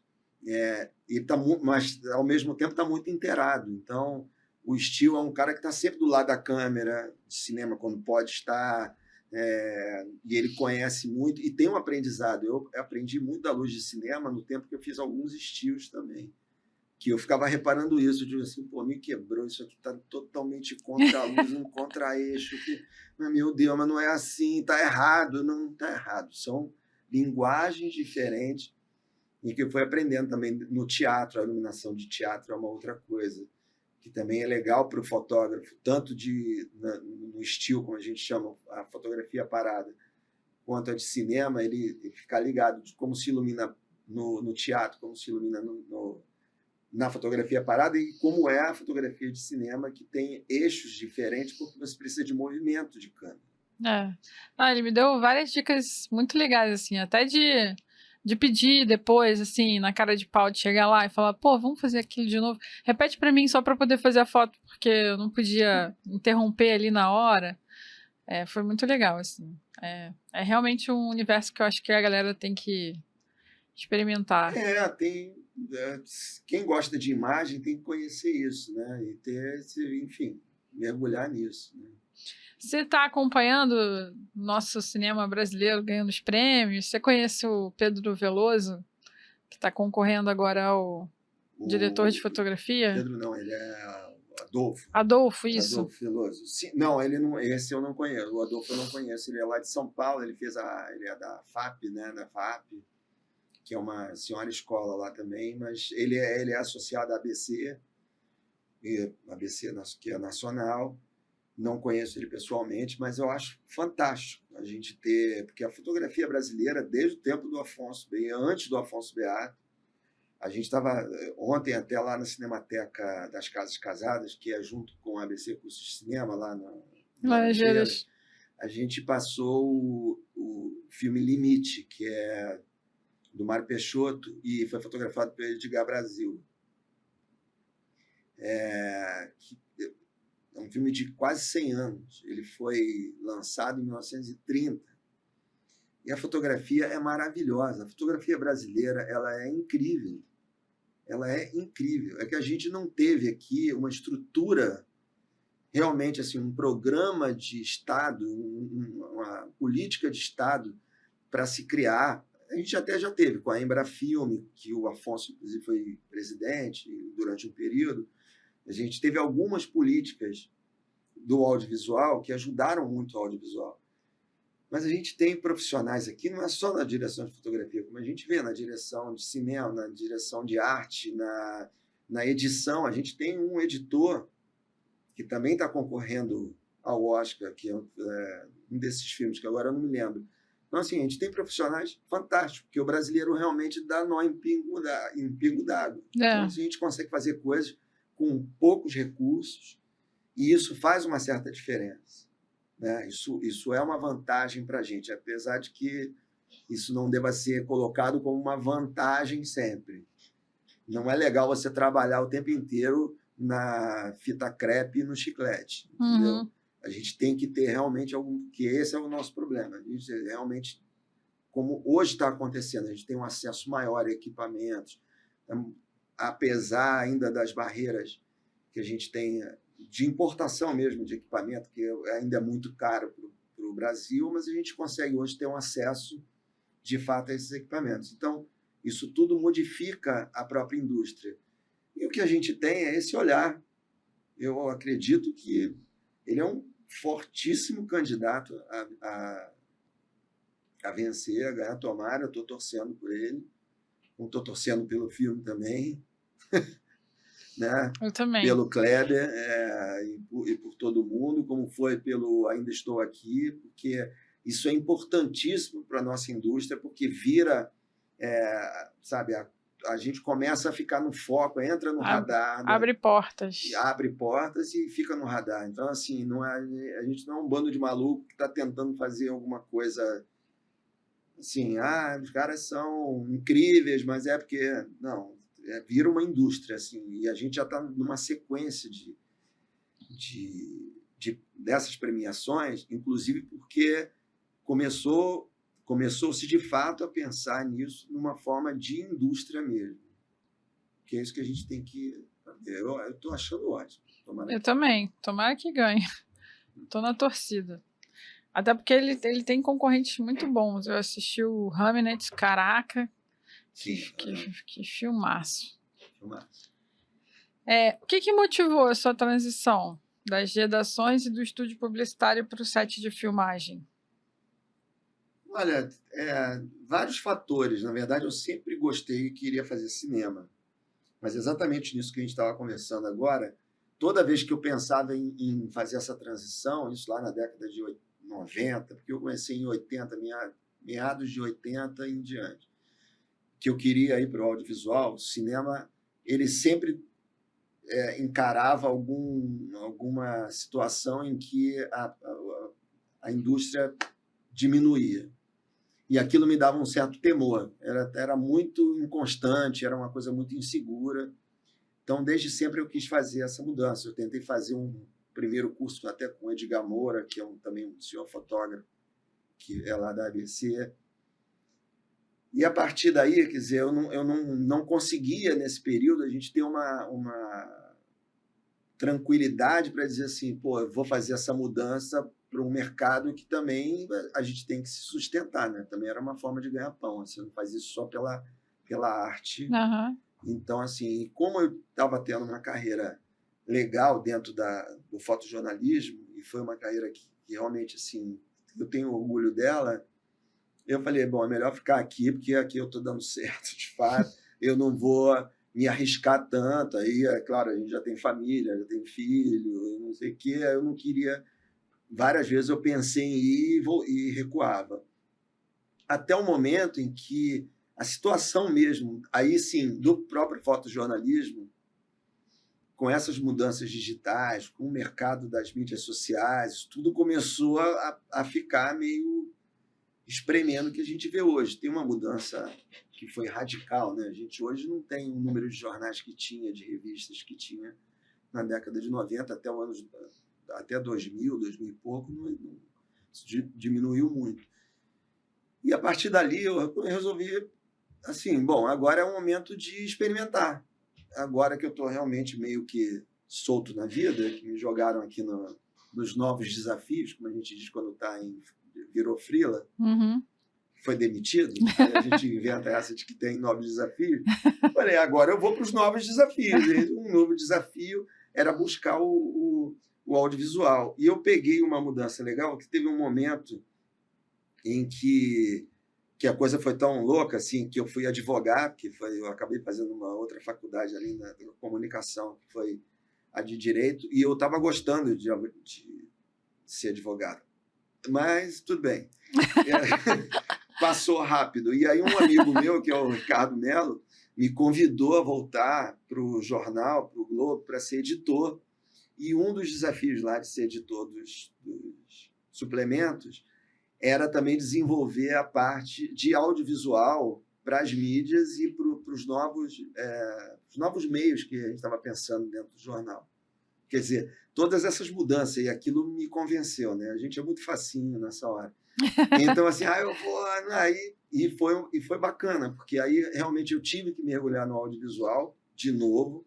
ao mesmo tempo está muito inteirado. Então, o Steel é um cara que está sempre do lado da câmera de cinema, quando pode estar, e ele conhece muito, e tem um aprendizado. Eu aprendi muito da luz de cinema no tempo que eu fiz alguns estilos também, que eu ficava reparando isso, eu digo assim, pô, me quebrou, isso aqui está totalmente contra a luz, um contra-eixo, meu Deus, mas não é assim, está errado. Não está errado, são linguagens diferentes. e que foi aprendendo também no teatro. A iluminação de teatro é uma outra coisa, que também é legal para o fotógrafo, tanto no estilo, como a gente chama, a fotografia parada, quanto a de cinema, ele ficar ligado de como se ilumina no teatro, como se ilumina na fotografia parada e como é a fotografia de cinema, que tem eixos diferentes, porque você precisa de movimento de câmera. Ele me deu várias dicas muito legais, assim, até de pedir depois, assim, na cara de pau, de chegar lá e falar, pô, vamos fazer aquilo de novo. Repete para mim só para poder fazer a foto, porque eu não podia interromper ali na hora. Foi muito legal, assim. É realmente um universo que eu acho que a galera tem que experimentar. Quem gosta de imagem tem que conhecer isso, né? E ter, enfim, mergulhar nisso, né? Você está acompanhando nosso cinema brasileiro ganhando os prêmios? Você conhece o Pedro Veloso, que está concorrendo agora ao diretor de fotografia? Pedro não, ele é Adolfo. Adolfo, isso. Adolfo Veloso. Sim, não, ele não, esse eu não conheço. O Adolfo eu não conheço. Ele é lá de São Paulo, ele é da FAP, né? Da FAP, que é uma senhora escola lá também, mas ele é associado à ABC, que é nacional. Não conheço ele pessoalmente, mas eu acho fantástico a gente ter, porque a fotografia brasileira, desde o tempo do Afonso, bem antes do Afonso Beato, a gente estava ontem até lá na Cinemateca das Casas Casadas, que é junto com a ABC Curso de Cinema, lá na Laranjeiras. A gente passou o filme Limite, que é do Mário Peixoto, e foi fotografado pelo Edgar Brasil. É um filme de quase 100 anos. Ele foi lançado em 1930. E a fotografia é maravilhosa. A fotografia brasileira, ela é incrível. Ela é incrível. É que a gente não teve aqui uma estrutura, realmente assim, um programa de Estado, uma política de Estado para se criar. A gente até já teve com a Embrafilme, que o Afonso, inclusive, foi presidente durante um período. A gente teve algumas políticas do audiovisual que ajudaram muito o audiovisual. Mas a gente tem profissionais aqui, não é só na direção de fotografia, como a gente vê na direção de cinema, na direção de arte, na edição. A gente tem um editor que também está concorrendo ao Oscar, que é um desses filmes, que agora eu não me lembro. Então, assim, a gente tem profissionais fantásticos, porque o brasileiro realmente dá nó em pingo d'água. Então, assim, a gente consegue fazer coisas com poucos recursos, e isso faz uma certa diferença, né? Isso é uma vantagem para a gente, apesar de que isso não deva ser colocado como uma vantagem sempre. Não é legal você trabalhar o tempo inteiro na fita crepe e no chiclete, entendeu? A gente tem que ter realmente que esse é o nosso problema. A gente realmente, como hoje está acontecendo, a gente tem um acesso maior a equipamentos, apesar ainda das barreiras que a gente tem de importação mesmo de equipamento, que ainda é muito caro para o Brasil, mas a gente consegue hoje ter um acesso, de fato, a esses equipamentos. Então, isso tudo modifica a própria indústria. E o que a gente tem é esse olhar. Eu acredito que ele é um fortíssimo candidato a vencer, a ganhar. Tomara, eu estou torcendo por ele. Estou torcendo pelo filme também. Né? Eu também. Pelo Kleber e por todo mundo, como foi pelo Ainda Estou Aqui, porque isso é importantíssimo para a nossa indústria, porque vira, sabe, a gente começa a ficar no foco, entra no radar. Abre portas. Abre portas e fica no radar. Então, assim, a gente não é um bando de maluco que está tentando fazer alguma coisa assim, os caras são incríveis, mas é porque... Não, vira uma indústria, assim, e a gente já está numa sequência dessas premiações, inclusive porque começou-se de fato a pensar nisso numa forma de indústria mesmo, que é isso que a gente tem que... Eu estou achando ótimo. Eu também, tomara que ganhe. Estou na torcida. Até porque ele tem concorrentes muito bons. Eu assisti o Hamnet, caraca, que filmaço. O que motivou a sua transição das redações e do estúdio publicitário para o set de filmagem? Olha, vários fatores. Na verdade, eu sempre gostei e queria fazer cinema. Mas exatamente nisso que a gente estava conversando agora, toda vez que eu pensava em fazer essa transição, isso lá na década de 90, porque eu comecei em 80, meados de 80 em diante, que eu queria ir para o audiovisual, o cinema, ele sempre encarava alguma situação em que a indústria diminuía. E aquilo me dava um certo temor. Era muito inconstante, era uma coisa muito insegura. Então, desde sempre eu quis fazer essa mudança. Eu tentei fazer um primeiro curso até com o Edgar Moura, que é também um senhor fotógrafo, que é lá da ABC. E, a partir daí, quer dizer, eu não conseguia, nesse período, a gente ter uma tranquilidade para dizer assim, pô, eu vou fazer essa mudança para um mercado que também a gente tem que se sustentar, né? Também era uma forma de ganhar pão. Você não faz isso só pela arte. Uhum. Então, assim, como eu estava tendo uma carreira legal dentro do fotojornalismo, e foi uma carreira que realmente, assim, eu tenho orgulho dela, eu falei, bom, é melhor ficar aqui, porque aqui eu estou dando certo, de fato, eu não vou me arriscar tanto. Aí, é claro, a gente já tem família, já tem filho, não sei o quê, eu não queria... Várias vezes eu pensei em ir e recuava. Até o momento em que a situação mesmo, aí sim, do próprio fotojornalismo, com essas mudanças digitais, com o mercado das mídias sociais, tudo começou a ficar meio espremendo o que a gente vê hoje. Tem uma mudança que foi radical, né? A gente hoje não tem o número de jornais que tinha, de revistas que tinha na década de 90 até 2000 e pouco, diminuiu muito. E a partir dali eu resolvi, assim, bom, agora é o momento de experimentar. Agora que eu estou realmente meio que solto na vida, que me jogaram aqui nos novos desafios, como a gente diz quando virou freela, foi demitido, aí a gente inventa essa de que tem novos desafios. Falei, agora eu vou para os novos desafios. E um novo desafio era buscar o audiovisual. E eu peguei uma mudança legal, que teve um momento em que a coisa foi tão louca assim, que eu fui advogar, eu acabei fazendo uma outra faculdade ali na comunicação, que foi a de Direito, e eu estava gostando de ser advogado. Mas tudo bem. Passou rápido. E aí um amigo meu, que é o Ricardo Mello, me convidou a voltar para o jornal, para o Globo, para ser editor. E um dos desafios lá de ser editor dos suplementos era também desenvolver a parte de audiovisual para as mídias e para os novos meios que a gente estava pensando dentro do jornal. Quer dizer, todas essas mudanças, e aquilo me convenceu, né? A gente é muito facinho nessa hora. Então, assim, eu vou... Aí, e foi bacana, porque aí realmente eu tive que mergulhar no audiovisual de novo,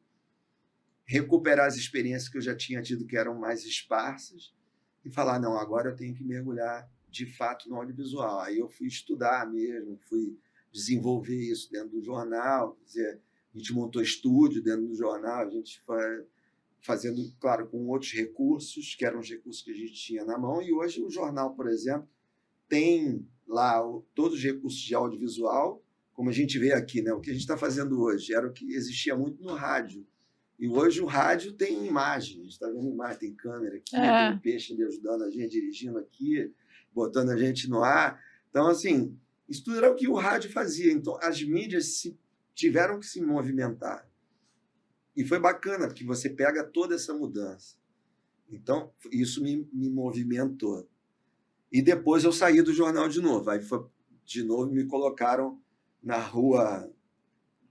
recuperar as experiências que eu já tinha tido, que eram mais esparsas, e falar, não, agora eu tenho que mergulhar de fato no audiovisual. Aí eu fui estudar mesmo, fui desenvolver isso dentro do jornal, quer dizer, a gente montou estúdio dentro do jornal, a gente foi fazendo, claro, com outros recursos, que eram os recursos que a gente tinha na mão, e hoje o jornal, por exemplo, tem lá todos os recursos de audiovisual, como a gente vê aqui, né? O que a gente está fazendo hoje era o que existia muito no rádio. E hoje o rádio tem imagem, a gente está vendo imagem, tem câmera aqui, tem o Peixe me ajudando a gente, dirigindo aqui, botando a gente no ar. Então, assim, isso tudo era o que o rádio fazia. Então, as mídias tiveram que se movimentar. E foi bacana, porque você pega toda essa mudança. Então, isso me movimentou. E depois eu saí do jornal de novo. Aí, de novo, me colocaram na rua...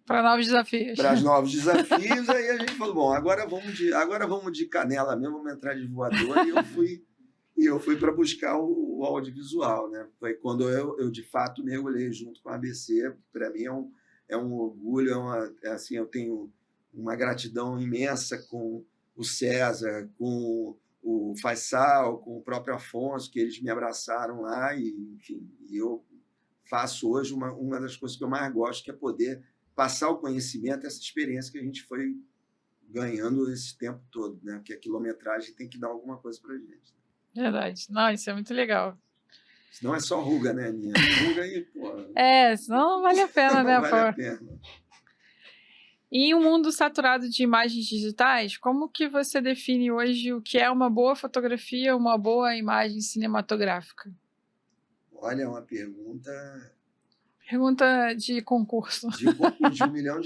Para novos desafios. Para os novos desafios. Aí a gente falou, bom, agora vamos de canela mesmo, vamos entrar de voador. E eu fui para buscar o audiovisual, né? Foi quando eu de fato mergulhei junto com a ABC. Para mim é um orgulho, assim, eu tenho uma gratidão imensa com o César, com o Faisal, com o próprio Afonso, que eles me abraçaram lá. E, enfim, eu faço hoje uma das coisas que eu mais gosto, que é poder passar o conhecimento, essa experiência que a gente foi ganhando esse tempo todo, né? Porque a quilometragem tem que dar alguma coisa para a gente. Verdade. Não, isso é muito legal. Senão é só ruga, né, Aninha? Ruga aí, pô, Senão não vale a pena, não né, vale a pô. pena. Em um mundo saturado de imagens digitais, como que você define hoje o que é uma boa fotografia, uma boa imagem cinematográfica? Olha, é uma pergunta Pergunta de concurso. de concurso de US$ 1 milhão.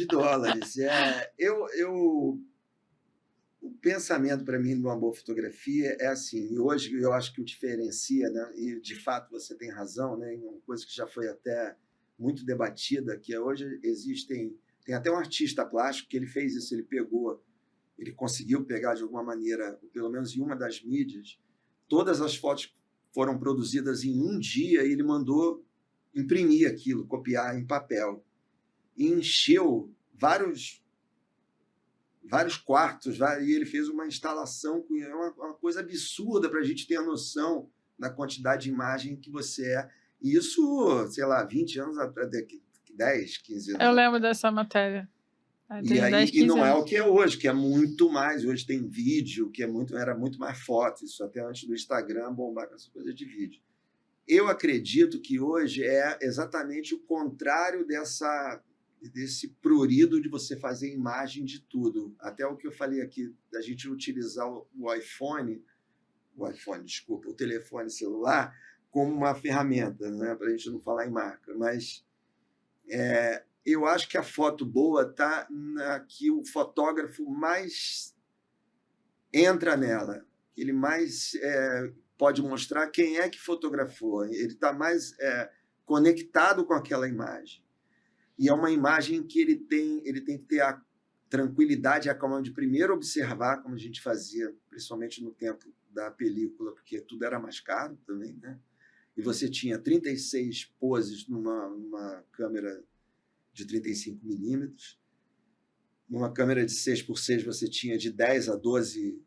O pensamento para mim de uma boa fotografia é assim, e hoje eu acho que o diferencia, né, e de fato você tem razão, né, em uma coisa que já foi até muito debatida, que é hoje tem até um artista plástico que ele fez isso, ele conseguiu pegar de alguma maneira, pelo menos em uma das mídias, todas as fotos foram produzidas em um dia e ele mandou imprimir aquilo, copiar em papel. E encheu vários quartos, e ele fez uma instalação, uma coisa absurda para a gente ter a noção da quantidade de imagem que você é. E isso, sei lá, 20 anos atrás, 10, 15 anos Eu atrás. lembro dessa matéria. E Tem 10, aí, 15 não é o anos. que é hoje, que é muito mais. Hoje tem vídeo, era muito mais foto, isso até antes do Instagram bombar com essa coisa de vídeo. Eu acredito que hoje é exatamente o contrário desse prurido de você fazer imagem de tudo. Até o que eu falei aqui, da gente utilizar o telefone celular, como uma ferramenta, né? Para a gente não falar em marca. Mas eu acho que a foto boa está que o fotógrafo mais entra nela, ele mais pode mostrar quem é que fotografou, ele está mais conectado com aquela imagem. E é uma imagem que ele tem que ter a tranquilidade e a calma de primeiro observar, como a gente fazia, principalmente no tempo da película, porque tudo era mais caro também, né? E você tinha 36 poses numa câmera de 35 milímetros. Numa câmera de 6x6 você tinha de 10 a 12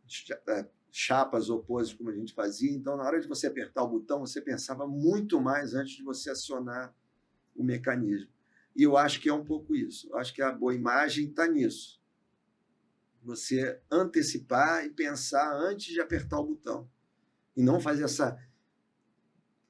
chapas ou poses, como a gente fazia. Então, na hora de você apertar o botão, você pensava muito mais antes de você acionar o mecanismo. E eu acho que é um pouco isso. Eu acho que a boa imagem está nisso. Você antecipar e pensar antes de apertar o botão. E não fazer essa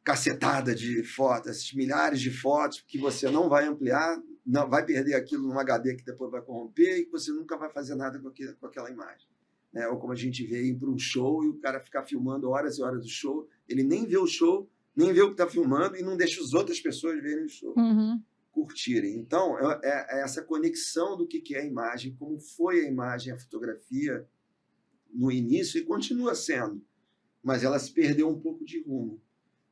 cacetada de fotos, esses milhares de fotos que você não vai ampliar, não vai perder aquilo num HD que depois vai corromper e que você nunca vai fazer nada com aquela imagem. Né? Ou como a gente vê ir para um show e o cara ficar filmando horas e horas do show, ele nem vê o show, nem vê o que está filmando e não deixa as outras pessoas verem o show, curtirem. Então, é essa conexão do que é a imagem, como foi a imagem, a fotografia no início e continua sendo, mas ela se perdeu um pouco de rumo.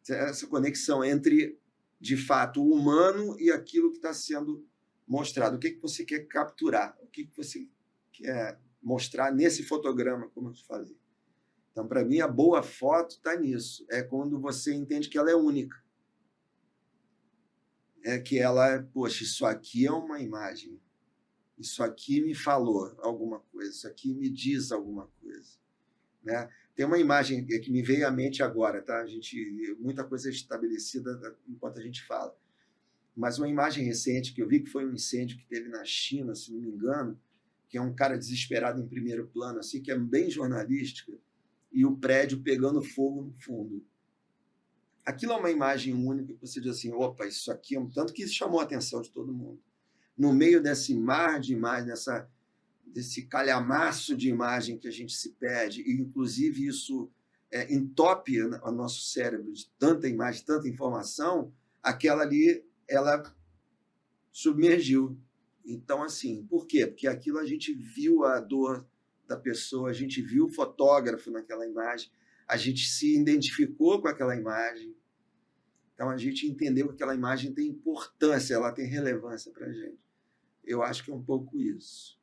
Essa conexão entre, de fato, o humano e aquilo que está sendo mostrado. O que você quer capturar? O que você quer mostrar nesse fotograma, como eu te falei. Então, para mim, a boa foto está nisso. É quando você entende que ela é única. É que ela, poxa, isso aqui é uma imagem. Isso aqui me falou alguma coisa. Isso aqui me diz alguma coisa. Né? Tem uma imagem que me veio à mente agora, tá? Muita coisa é estabelecida enquanto a gente fala. Mas uma imagem recente que eu vi, que foi um incêndio que teve na China, se não me engano, que é um cara desesperado em primeiro plano, assim, que é bem jornalística, e o prédio pegando fogo no fundo. Aquilo é uma imagem única que você diz assim, opa, isso aqui é um tanto que chamou a atenção de todo mundo. No meio desse mar de imagens, desse calhamaço de imagem que a gente se perde, e inclusive isso entope o nosso cérebro de tanta imagem, tanta informação, aquela ali, ela submergiu. Então, assim, por quê? Porque aquilo a gente viu a dor da pessoa, a gente viu o fotógrafo naquela imagem, a gente se identificou com aquela imagem, então a gente entendeu que aquela imagem tem importância, ela tem relevância para a gente. Eu acho que é um pouco isso.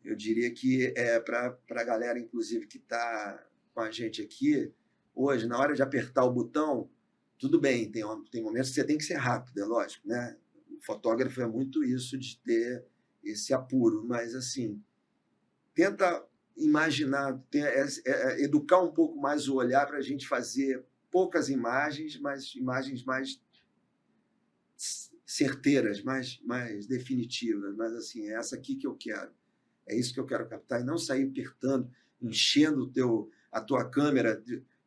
Eu diria que para a galera, inclusive, que está com a gente aqui, hoje, na hora de apertar o botão, tudo bem, tem momentos que você tem que ser rápido, é lógico, né? O fotógrafo é muito isso de ter esse apuro, mas, assim, tenta imaginar, educar um pouco mais o olhar para a gente fazer poucas imagens, mas imagens mais certeiras, mais definitivas, mas, assim, é essa aqui que eu quero. É isso que eu quero captar, e não sair apertando, enchendo a tua câmera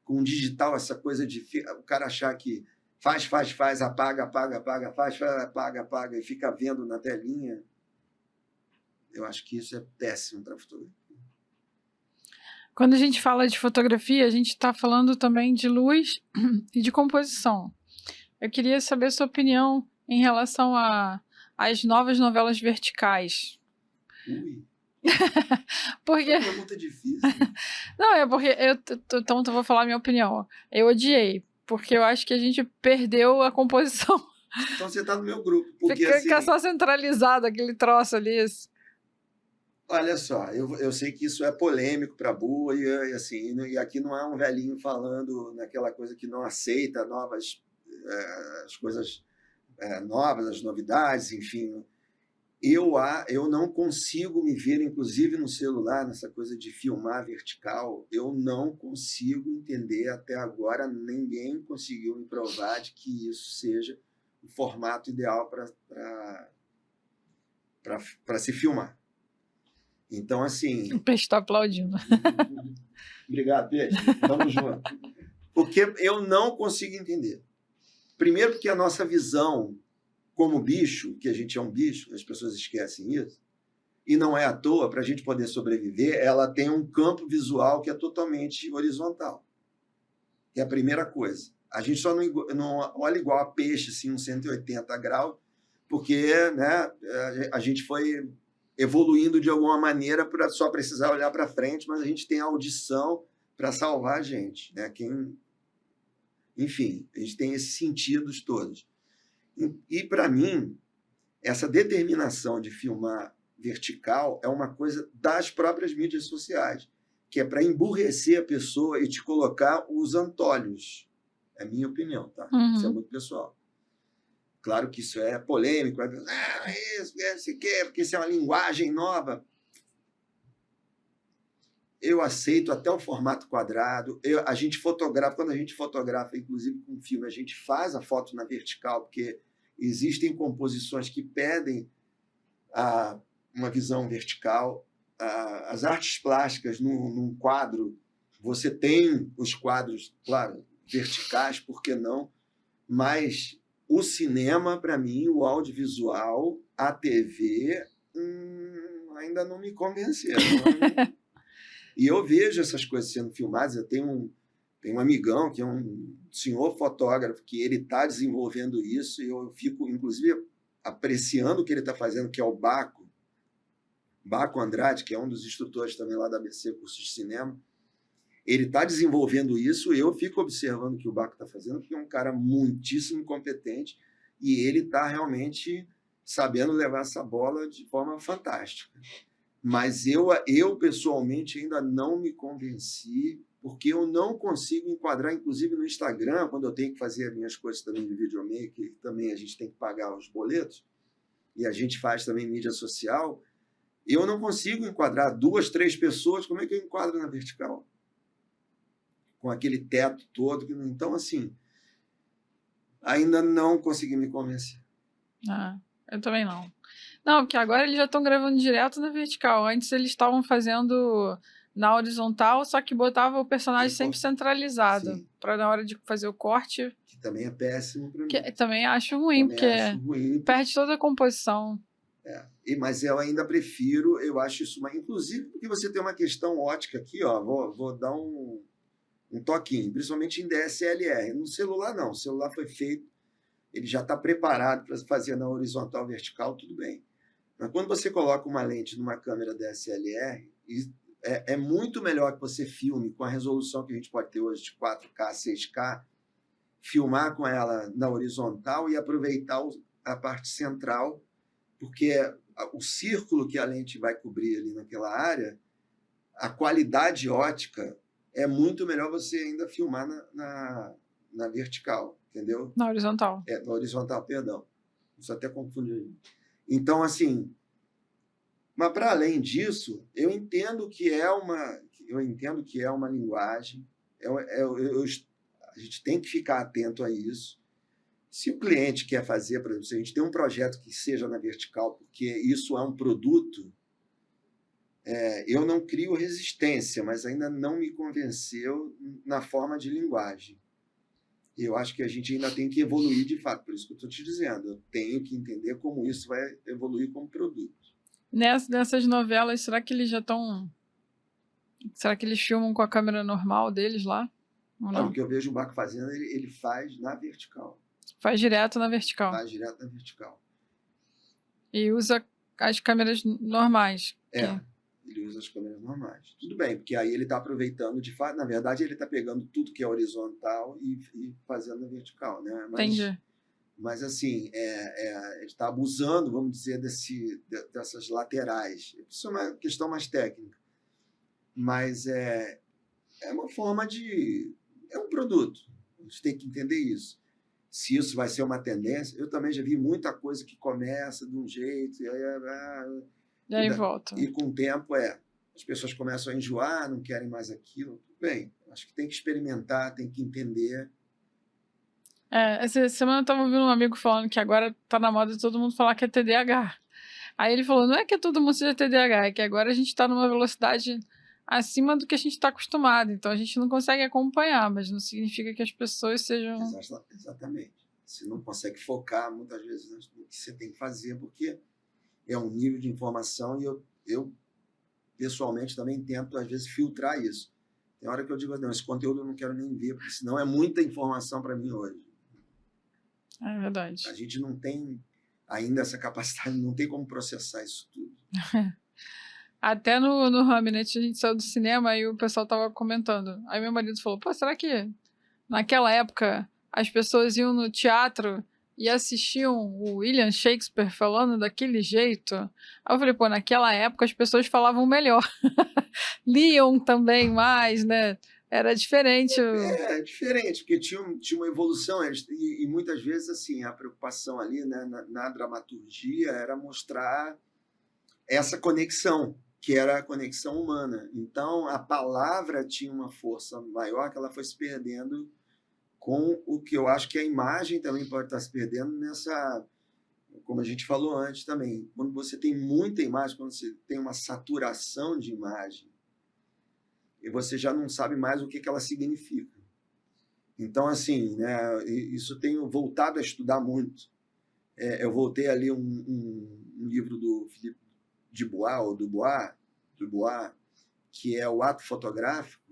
com digital, essa coisa de o cara achar que faz, apaga, faz, apaga, e fica vendo na telinha. Eu acho que isso é péssimo para a fotografia. Quando a gente fala de fotografia, a gente está falando também de luz e de composição. Eu queria saber a sua opinião em relação às novas novelas verticais. Ui. Porque... É uma pergunta difícil. Não, é porque então eu vou falar a minha opinião. Eu odiei, porque eu acho que a gente perdeu a composição. Então você está no meu grupo. Porque, Fica só centralizado aquele troço ali. Olha só, eu sei que isso é polêmico para a boa e assim, e aqui não é um velhinho falando naquela coisa que não aceita as coisas novas, as novidades, enfim. Eu não consigo me ver, inclusive no celular, nessa coisa de filmar vertical. Eu não consigo entender até agora, ninguém conseguiu me provar de que isso seja o formato ideal para se filmar. Então, assim... O peixe está aplaudindo. Obrigado, peixe. Vamos junto. Porque eu não consigo entender. Primeiro porque a nossa visão como bicho, que a gente é um bicho, as pessoas esquecem isso, e não é à toa, para a gente poder sobreviver, ela tem um campo visual que é totalmente horizontal. Que é a primeira coisa. A gente só não olha igual a peixe, assim, uns 180 graus, porque, né, a gente foi evoluindo de alguma maneira para só precisar olhar para frente, mas a gente tem a audição para salvar a gente, né? Enfim, a gente tem esses sentidos todos. E para mim, essa determinação de filmar vertical é uma coisa das próprias mídias sociais, que é para emburrecer a pessoa e te colocar os antolhos. É minha opinião, tá? Uhum. Isso é muito pessoal. Claro que isso é polêmico, porque isso é uma linguagem nova. Eu aceito até o formato quadrado. A gente fotografa, quando a gente fotografa, inclusive com filme, a gente faz a foto na vertical, porque existem composições que pedem uma visão vertical. As artes plásticas, num quadro, você tem os quadros, claro, verticais, por que não? Mas o cinema, para mim, o audiovisual, a TV, ainda não me convenceram. E eu vejo essas coisas sendo filmadas. Eu tenho um amigão que é um senhor fotógrafo que ele está desenvolvendo isso, e eu fico, inclusive, apreciando o que ele está fazendo, que é o Baco Andrade, que é um dos instrutores também lá da ABC, curso de cinema. Ele está desenvolvendo isso, eu fico observando o que o Baco está fazendo, porque é um cara muitíssimo competente e ele está realmente sabendo levar essa bola de forma fantástica. Mas eu pessoalmente ainda não me convenci, porque eu não consigo enquadrar, inclusive no Instagram, quando eu tenho que fazer as minhas coisas também de videomaker, também a gente tem que pagar os boletos, e a gente faz também mídia social, eu não consigo enquadrar 2, 3 pessoas. Como é que eu enquadro na vertical? Com aquele teto todo. Então, assim, ainda não consegui me convencer. Eu também não. Não, porque agora eles já estão gravando direto na vertical. Antes eles estavam fazendo na horizontal, só que botava o personagem sempre centralizado, para na hora de fazer o corte. Que também é péssimo para mim. Que também acho ruim, porque perde toda a composição. Mas eu ainda prefiro, eu acho isso, inclusive porque você tem uma questão ótica aqui, ó, vou dar um toquinho, principalmente em DSLR. No celular, não. O celular foi feito, ele já está preparado para fazer na horizontal, vertical, tudo bem. Mas quando você coloca uma lente numa câmera DSLR, é muito melhor que você filme com a resolução que a gente pode ter hoje de 4K, 6K, filmar com ela na horizontal e aproveitar a parte central, porque o círculo que a lente vai cobrir ali naquela área, a qualidade ótica é muito melhor você ainda filmar na vertical, entendeu? Na horizontal. Na horizontal, perdão. Isso até confundiu. Então, assim, mas para além disso, eu entendo que é uma linguagem, a gente tem que ficar atento a isso. Se o cliente quer fazer, por exemplo, se a gente tem um projeto que seja na vertical, porque isso é um produto, Eu não crio resistência, mas ainda não me convenceu na forma de linguagem. Eu acho que a gente ainda tem que evoluir de fato, por isso que eu estou te dizendo. Eu tenho que entender como isso vai evoluir como produto. Nessas novelas, será que eles já estão... Será que eles filmam com a câmera normal deles lá? Ou Olha, não? o que eu vejo o Marco fazendo, ele faz na vertical. Faz direto na vertical. Faz direto na vertical. E usa as câmeras normais. Ele usa as câmeras normais. Tudo bem, porque aí ele está aproveitando, de fato, na verdade, ele está pegando tudo que é horizontal e fazendo na vertical, né? Entendi. Mas assim, ele está abusando, vamos dizer, dessas laterais. Isso é uma questão mais técnica. Mas é uma forma de... É um produto. A gente tem que entender isso. Se isso vai ser uma tendência, eu também já vi muita coisa que começa de um jeito, E aí volta. e com o tempo as pessoas começam a enjoar, não querem mais aquilo. Tudo bem, acho que tem que experimentar, tem que entender. Essa semana eu tava ouvindo um amigo falando que agora tá na moda de todo mundo falar que é TDAH. Aí ele falou, não é que todo mundo seja TDAH, é que agora a gente tá numa velocidade acima do que a gente está acostumado. Então a gente não consegue acompanhar, mas não significa que as pessoas sejam... Exatamente. Você não consegue focar muitas vezes no que você tem que fazer, porque é um nível de informação e eu pessoalmente também tento, às vezes, filtrar isso. Tem hora que eu digo, não, esse conteúdo eu não quero nem ver, porque senão é muita informação para mim hoje. É verdade. A gente não tem ainda essa capacidade, não tem como processar isso tudo. Até no Hamnet a gente saiu do cinema e o pessoal tava comentando. Aí meu marido falou, pô, será que naquela época as pessoas iam no teatro e assistiam o William Shakespeare falando daquele jeito? Aí eu falei, pô, naquela época as pessoas falavam melhor. Liam também mais, né? Era diferente. É diferente, porque tinha uma evolução e muitas vezes assim, a preocupação ali, né, na dramaturgia era mostrar essa conexão, que era a conexão humana. Então, a palavra tinha uma força maior que ela foi se perdendo com o que eu acho que a imagem também pode estar se perdendo nessa, como a gente falou antes também, quando você tem muita imagem, quando você tem uma saturação de imagem, e você já não sabe mais o que ela significa. Então, assim, né, isso tenho voltado a estudar muito. Eu voltei ali um livro do Philippe Dubois, que é o ato fotográfico,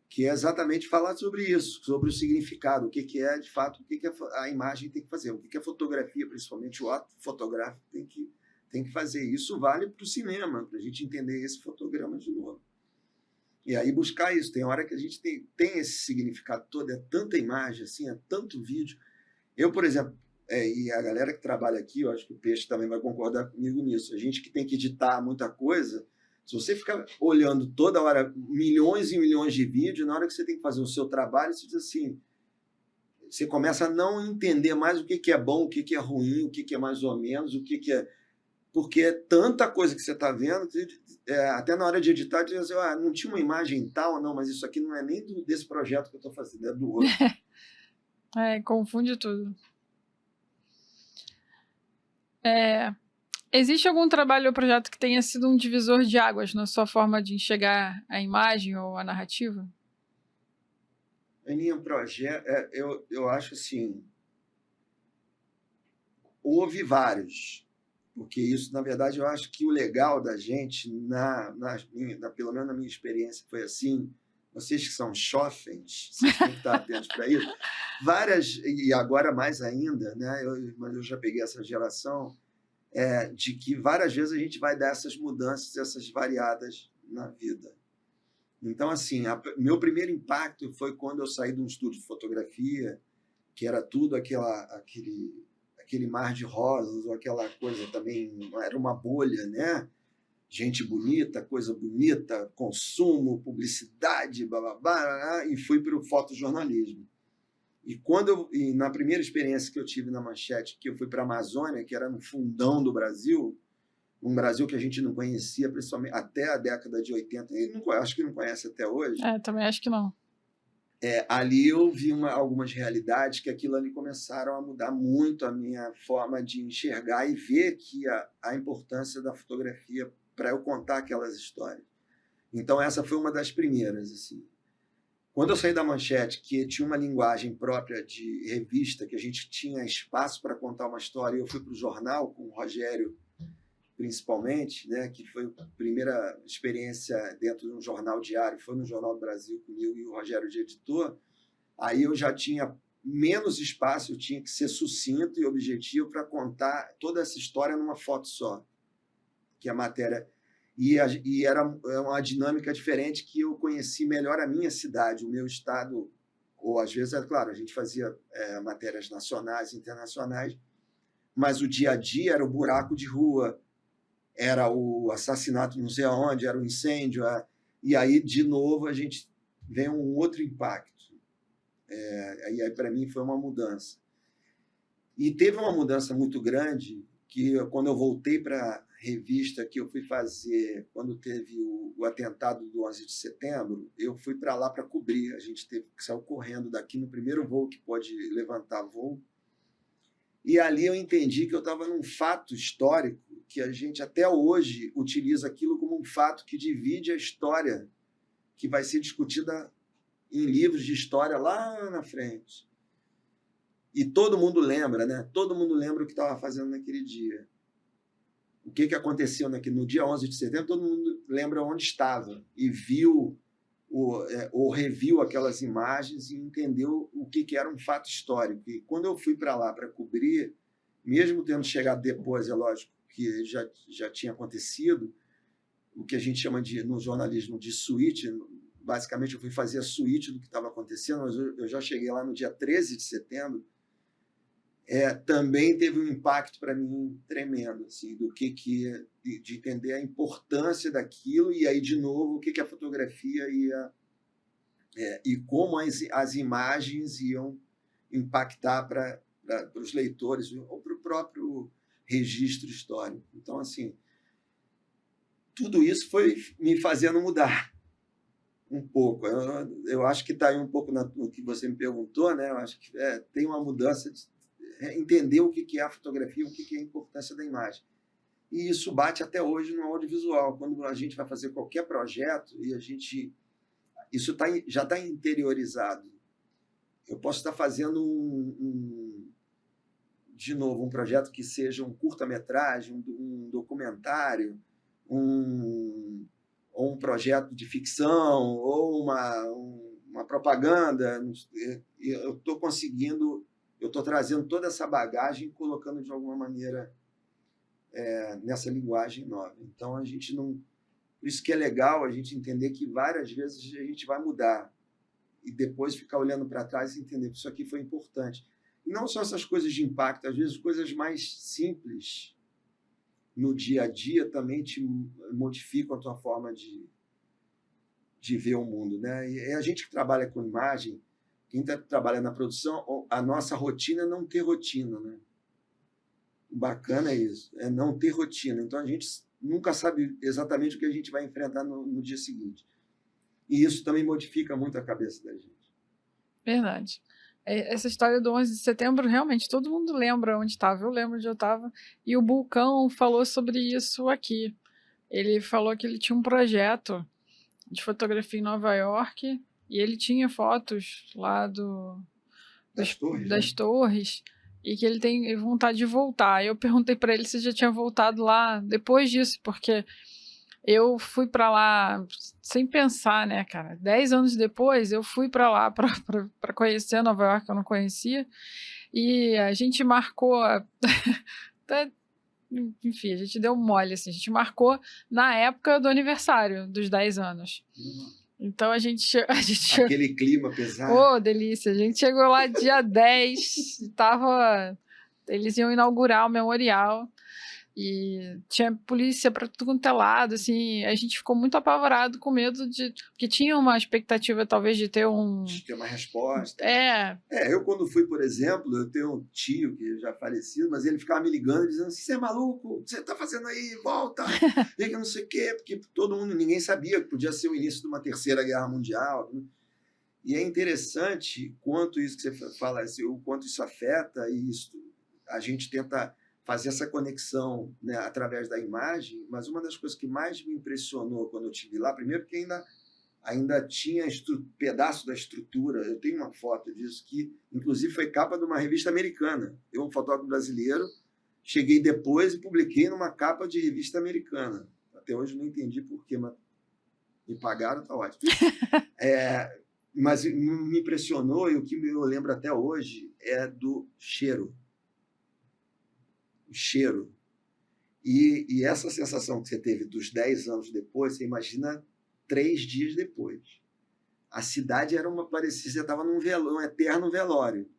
que é exatamente falar sobre isso, sobre o significado, o que é, de fato, o que a imagem tem que fazer, o que a fotografia, principalmente o ato fotográfico, tem que fazer. Isso vale para o cinema, para a gente entender esse fotograma de novo. E aí buscar isso. Tem hora que a gente tem esse significado todo, é tanta imagem, assim, é tanto vídeo. Eu, por exemplo, e a galera que trabalha aqui, eu acho que o Peixe também vai concordar comigo nisso, a gente que tem que editar muita coisa, se você ficar olhando toda hora milhões e milhões de vídeos, na hora que você tem que fazer o seu trabalho, você diz assim, você começa a não entender mais o que é bom, o que é ruim, o que é mais ou menos, o que é... Porque é tanta coisa que você está vendo, até na hora de editar, você diz assim, não tinha uma imagem tal, não, mas isso aqui não é nem desse projeto que eu estou fazendo, é do outro. Confunde tudo. Existe algum trabalho ou projeto que tenha sido um divisor de águas na sua forma de enxergar a imagem ou a narrativa? Aninha, projeto, eu acho assim, houve vários, porque isso, na verdade, eu acho que o legal da gente, pelo menos na minha experiência, foi assim, vocês que são jovens, vocês têm que estar atentos para isso, várias, e agora mais ainda, né, mas eu já peguei essa geração, de que várias vezes a gente vai dar essas mudanças, essas variadas na vida. Então, assim, meu primeiro impacto foi quando eu saí de um estúdio de fotografia, que era tudo aquele mar de rosas, ou aquela coisa também, era uma bolha, né? Gente bonita, coisa bonita, consumo, publicidade, blá, blá, blá, e fui para o fotojornalismo. E na primeira experiência que eu tive na Manchete, que eu fui para a Amazônia, que era no fundão do Brasil, um Brasil que a gente não conhecia, principalmente até a década de 80, e acho que não conhece até hoje. Também acho que não. Ali eu vi algumas realidades que aquilo ali começaram a mudar muito a minha forma de enxergar e ver que a importância da fotografia para eu contar aquelas histórias. Então, essa foi uma das primeiras. Assim. Quando eu saí da Manchete, que tinha uma linguagem própria de revista, que a gente tinha espaço para contar uma história, e eu fui para o jornal, com o Rogério, principalmente, né, que foi a primeira experiência dentro de um jornal diário, foi no Jornal do Brasil comigo e o Rogério de editor, aí eu já tinha menos espaço, eu tinha que ser sucinto e objetivo para contar toda essa história numa foto só, que a matéria... E era uma dinâmica diferente que eu conheci melhor a minha cidade, o meu estado, ou às vezes, é claro, a gente fazia matérias nacionais, internacionais, mas o dia a dia era o buraco de rua, era o assassinato não sei aonde, era o incêndio, e aí, de novo, a gente vem um outro impacto. E aí, para mim, foi uma mudança. E teve uma mudança muito grande, que quando eu voltei para a revista que eu fui fazer, quando teve o atentado do 11 de setembro, eu fui para lá para cobrir. A gente saiu correndo daqui no primeiro voo que pode levantar voo. E ali eu entendi que eu estava num fato histórico que a gente até hoje utiliza aquilo como um fato que divide a história que vai ser discutida em livros de história lá na frente. E todo mundo lembra, né? Todo mundo lembra o que estava fazendo naquele dia. O que aconteceu no dia 11 de setembro, todo mundo lembra onde estava e viu ou reviu aquelas imagens e entendeu o que era um fato histórico. E quando eu fui para lá para cobrir, mesmo tendo chegado depois, é lógico que já tinha acontecido, o que a gente chama no jornalismo de suíte, basicamente eu fui fazer a suíte do que estava acontecendo, mas eu já cheguei lá no dia 13 de setembro, também teve um impacto para mim tremendo, assim, de entender a importância daquilo e aí, de novo, o que a fotografia ia... e como as imagens iam impactar para os leitores ou para o próprio registro histórico. Então, assim, tudo isso foi me fazendo mudar um pouco. Eu acho que está aí um pouco no que você me perguntou, né? Eu acho que tem uma mudança de entender o que é a fotografia, o que é a importância da imagem. E isso bate até hoje no audiovisual. Quando a gente vai fazer qualquer projeto e isso já está interiorizado. Eu posso estar fazendo de novo, um projeto que seja um curta-metragem, um documentário, ou um projeto de ficção, ou uma propaganda. Eu estou conseguindo... Eu estou trazendo toda essa bagagem e colocando de alguma maneira nessa linguagem nova. Então, a gente não... Por isso que é legal a gente entender que várias vezes a gente vai mudar e depois ficar olhando para trás e entender que isso aqui foi importante. E não só essas coisas de impacto, às vezes coisas mais simples no dia a dia também te modificam a tua forma de ver o mundo, né? E a gente que trabalha com imagem, quem trabalha na produção, a nossa rotina é não ter rotina, né? O bacana é isso, é não ter rotina. Então, a gente nunca sabe exatamente o que a gente vai enfrentar no dia seguinte. E isso também modifica muito a cabeça da gente. Verdade. Essa história do 11 de setembro, realmente, todo mundo lembra onde estava. Eu lembro onde eu estava. E o Bulcão falou sobre isso aqui. Ele falou que ele tinha um projeto de fotografia em Nova York e ele tinha fotos lá das torres e que ele tem vontade de voltar. Eu perguntei para ele se já tinha voltado lá depois disso, porque eu fui para lá sem pensar, né, cara? 10 anos depois, eu fui para lá para conhecer Nova York, que eu não conhecia, e a gente marcou... Enfim, a gente deu mole, assim, a gente marcou na época do aniversário dos 10 anos. Então a gente Aquele clima pesado. Pô, delícia. A gente chegou lá dia 10, eles iam inaugurar o memorial e tinha polícia para tudo quanto é lado, assim, a gente ficou muito apavorado com medo porque tinha uma expectativa talvez de ter uma resposta. Eu quando fui, por exemplo, eu tenho um tio que já falecido, mas ele ficava me ligando dizendo assim, você é maluco? O que você está fazendo aí? Volta! E que não sei o quê, porque ninguém sabia que podia ser o início de uma terceira guerra mundial. E é interessante quanto isso que você fala, assim, o quanto isso afeta, e isso a gente tenta fazer essa conexão, né, através da imagem, mas uma das coisas que mais me impressionou quando eu estive lá, primeiro que ainda tinha pedaço da estrutura, eu tenho uma foto disso, que inclusive foi capa de uma revista americana. Eu, um fotógrafo brasileiro, cheguei depois e publiquei numa capa de revista americana. Até hoje não entendi por quê, mas me pagaram, tá ótimo. Mas me impressionou, e o que eu lembro até hoje é do cheiro. O cheiro. E essa sensação que você teve dos 10 anos depois, você imagina 3 dias depois. A cidade parecia que você estava num eterno velório.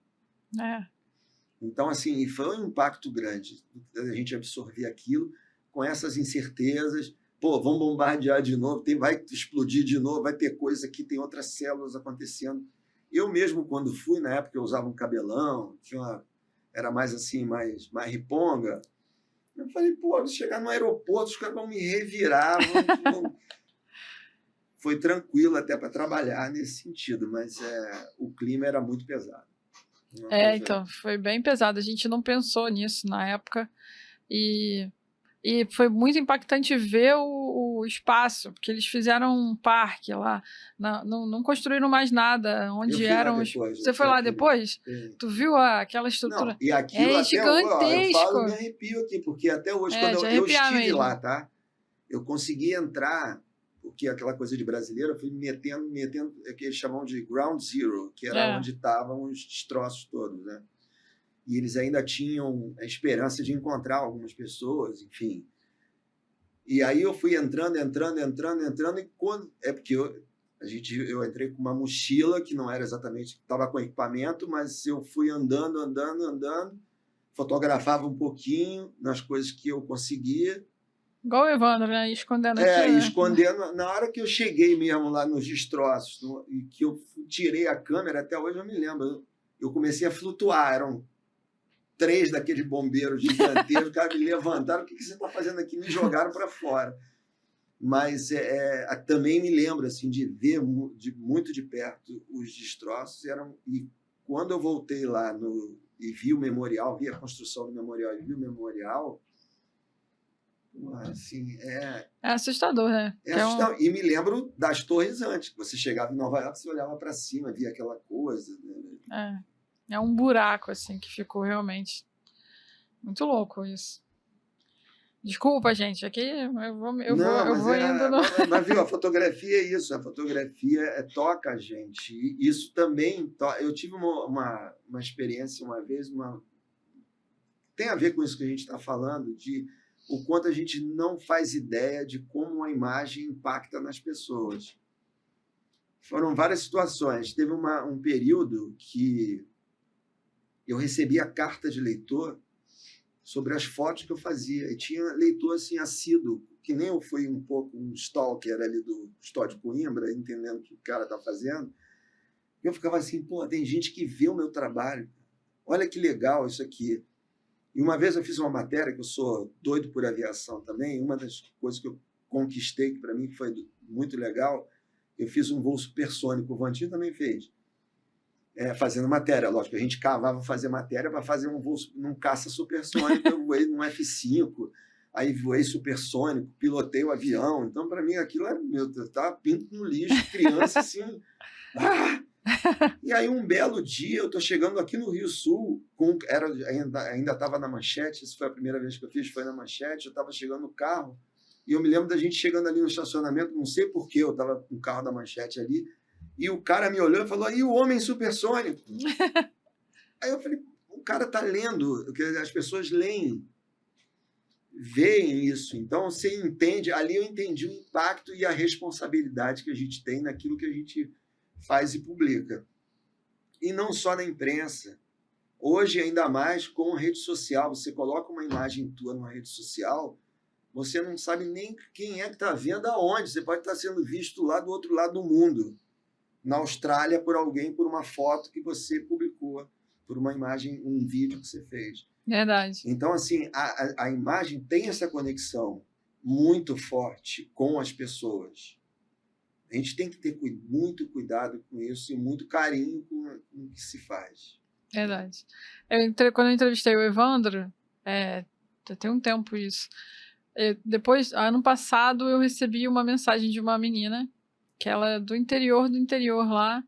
Então, assim, foi um impacto grande. A gente absorver aquilo com essas incertezas. Pô, vamos bombardear de novo, vai explodir de novo, vai ter coisa aqui, tem outras células acontecendo. Eu mesmo, quando fui, na época eu usava um cabelão, era mais assim, mais riponga. Eu falei, pô, se chegar no aeroporto, os caras vão me revirar. Foi tranquilo até para trabalhar nesse sentido, mas o clima era muito pesado. Então, foi bem pesado. A gente não pensou nisso na época. E foi muito impactante ver o espaço, porque eles fizeram um parque lá, não construíram mais nada, onde eram os... Você foi lá depois? Tu viu aquela estrutura? Não, e aquilo é gigantesco. Eu falo, me arrepio aqui, porque até hoje, quando eu estive mesmo. lá, tá? Eu consegui entrar, porque aquela coisa de brasileiro, eu fui metendo, que eles chamam de ground zero, que era onde estavam os destroços todos, né? E eles ainda tinham a esperança de encontrar algumas pessoas, enfim. E aí eu fui entrando, e quando... porque eu entrei com uma mochila que não era exatamente... Estava com equipamento, mas eu fui andando, fotografava um pouquinho nas coisas que eu conseguia. Igual o Evandro, né? Escondendo aqui, né? Escondendo. Na hora que eu cheguei mesmo lá nos destroços, e que eu tirei a câmera, até hoje eu me lembro, eu comecei a flutuar, eram 3 daqueles bombeiros gigantescos, os caras me levantaram, o que você está fazendo aqui? Me jogaram para fora. Mas também me lembro assim, de ver muito de perto os destroços. E quando eu voltei lá e vi o memorial, vi a construção do memorial e vi o memorial, assim, é assustador, né? É assustador. E me lembro das torres antes. Você chegava em Nova York, você olhava para cima, via aquela coisa. Né? É um buraco, assim, que ficou realmente muito louco isso. Desculpa, gente, aqui eu vou indo no... Mas viu, a fotografia é isso, a fotografia toca a gente. E isso também... Eu tive uma experiência uma vez, tem a ver com isso que a gente está falando, de o quanto a gente não faz ideia de como a imagem impacta nas pessoas. Foram várias situações. Teve um período que eu recebia carta de leitor sobre as fotos que eu fazia. E tinha leitor assim, assíduo, que nem eu fui um pouco um stalker ali do Estádio de Coimbra, entendendo o que o cara está fazendo. Eu ficava assim, pô, tem gente que vê o meu trabalho. Olha que legal isso aqui. E uma vez eu fiz uma matéria, que eu sou doido por aviação também, uma das coisas que eu conquistei, que para mim foi muito legal, eu fiz um voo supersônico, o Vantinho também fez. Fazendo matéria, lógico, a gente cavava fazer matéria para fazer um voo num caça supersônico, eu voei num F5, aí voei supersônico, pilotei o avião, então para mim aquilo eu tava pinto no lixo, criança assim, E aí um belo dia eu estou chegando aqui no Rio Sul, ainda estava na Manchete, essa foi a primeira vez que eu fiz, foi na Manchete, eu estava chegando no carro, e eu me lembro da gente chegando ali no estacionamento, não sei porquê, eu estava com o carro da Manchete ali, e o cara me olhou e falou, e o homem supersônico? Aí eu falei, o cara está lendo, as pessoas leem, veem isso, então você entende, ali eu entendi o impacto e a responsabilidade que a gente tem naquilo que a gente faz e publica. E não só na imprensa. Hoje, ainda mais com rede social, você coloca uma imagem tua numa rede social, você não sabe nem quem é que está vendo aonde. Você pode estar sendo visto lá do outro lado do mundo, na Austrália, por alguém, por uma foto que você publicou, por uma imagem, um vídeo que você fez. Verdade. Então, assim, a imagem tem essa conexão muito forte com as pessoas. A gente tem que ter muito cuidado com isso e muito carinho com o que se faz. Verdade. Quando eu entrevistei o Evandro, tem um tempo isso. Depois, ano passado, eu recebi uma mensagem de uma menina, que ela é do interior lá,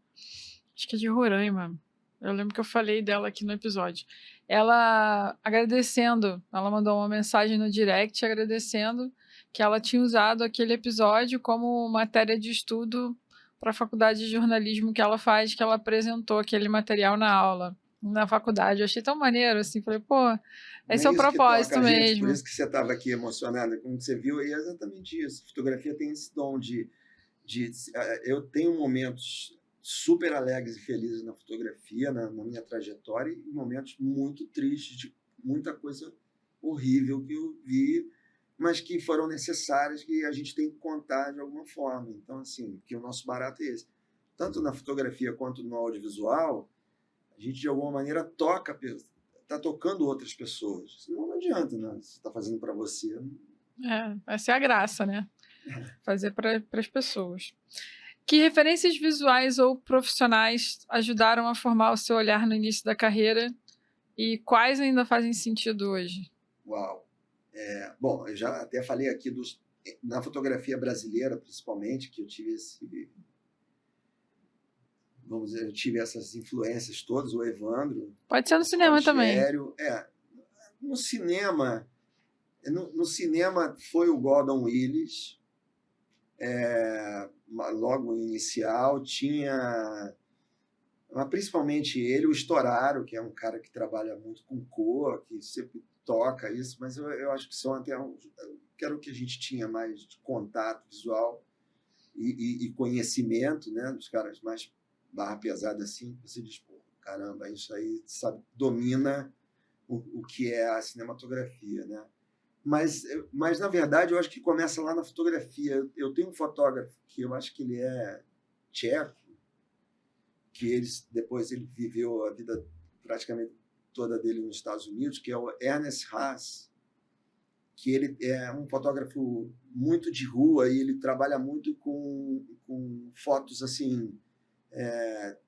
acho que é de Roraima. Eu lembro que eu falei dela aqui no episódio. Ela agradecendo, ela mandou uma mensagem no direct agradecendo que ela tinha usado aquele episódio como matéria de estudo para a faculdade de jornalismo que ela faz, que ela apresentou aquele material na aula, na faculdade. Eu achei tão maneiro, assim, falei, pô, Não esse é é o isso que toca propósito a gente, por mesmo. isso que você estava aqui emocionada, como você viu, e é exatamente isso. A fotografia tem esse dom eu tenho momentos super alegres e felizes na fotografia, na minha trajetória, e momentos muito tristes, de muita coisa horrível que eu vi, mas que foram necessárias, que a gente tem que contar de alguma forma. Então, assim, que o nosso barato é esse. Tanto na fotografia quanto no audiovisual, a gente, de alguma maneira, está tocando outras pessoas. Senão não adianta, né? Você está fazendo para você. Essa é a graça, né? Fazer para as pessoas. Que referências visuais ou profissionais ajudaram a formar o seu olhar no início da carreira e quais ainda fazem sentido hoje? Uau! Bom, eu já até falei aqui na fotografia brasileira, principalmente, que eu tive vamos dizer, eu tive essas influências todas, o Evandro, Pode ser no o cinema também. Rogério. No cinema, no cinema foi o Gordon Willis, logo inicial, tinha, mas principalmente ele, o Storaro, que é um cara que trabalha muito com cor, que sempre toca isso, mas eu acho que são até que era o que a gente tinha mais de contato visual e conhecimento, né, dos caras mais barra pesada assim, você diz, pô, caramba, isso aí, sabe, domina o que é a cinematografia, né? Mas, na verdade, eu acho que começa lá na fotografia. Eu tenho um fotógrafo que eu acho que ele é tcheco, que depois ele viveu a vida praticamente toda dele nos Estados Unidos, que é o Ernest Haas, que ele é um fotógrafo muito de rua e ele trabalha muito com fotos assim,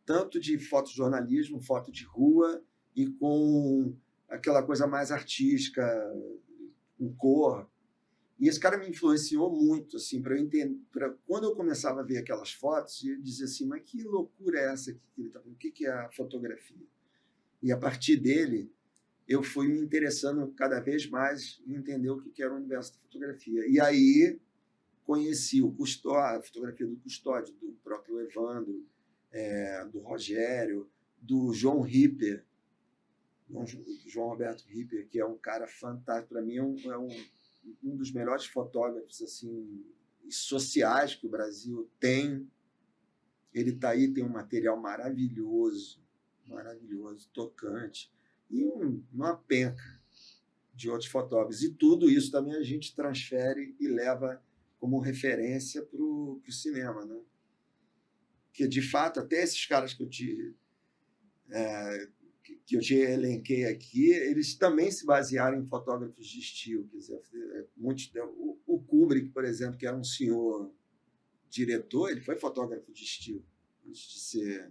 tanto de fotojornalismo, foto de rua, e com aquela coisa mais artística, com cor. E esse cara me influenciou muito, assim, para eu entender, quando eu começava a ver aquelas fotos, eu dizia assim, mas que loucura é essa que ele está vendo? O que é a fotografia? E a partir dele, eu fui me interessando cada vez mais em entender o que era o universo da fotografia. E aí conheci a fotografia do Custódio, do próprio Evandro, do Rogério, do João Ripper, João Roberto Ripper, que é um cara fantástico. Para mim, é um dos melhores fotógrafos assim, sociais que o Brasil tem. Ele está aí, tem um material maravilhoso, tocante, e uma penca de outros fotógrafos. E tudo isso também a gente transfere e leva como referência para o cinema, né? Porque, de fato, até esses caras que eu te elenquei aqui, eles também se basearam em fotógrafos de estilo. Quer dizer, o Kubrick, por exemplo, que era um senhor diretor, ele foi fotógrafo de estilo antes de ser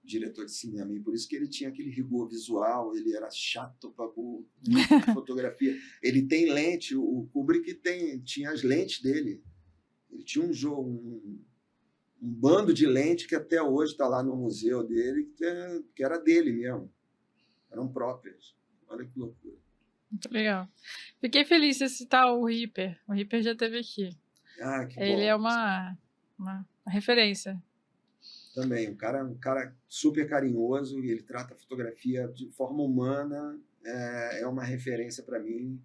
diretor de cinema, e por isso que ele tinha aquele rigor visual, ele era chato para fotografia. Ele tem lente, o Kubrick tinha as lentes dele. Ele tinha um bando de lente que até hoje está lá no museu dele, que era dele mesmo. Eram próprias. Olha que loucura. Muito legal. Fiquei feliz de citar o Ripper. O Ripper já esteve aqui. Que ele bom. É uma referência. Também, um cara super carinhoso, e ele trata a fotografia de forma humana, é uma referência para mim.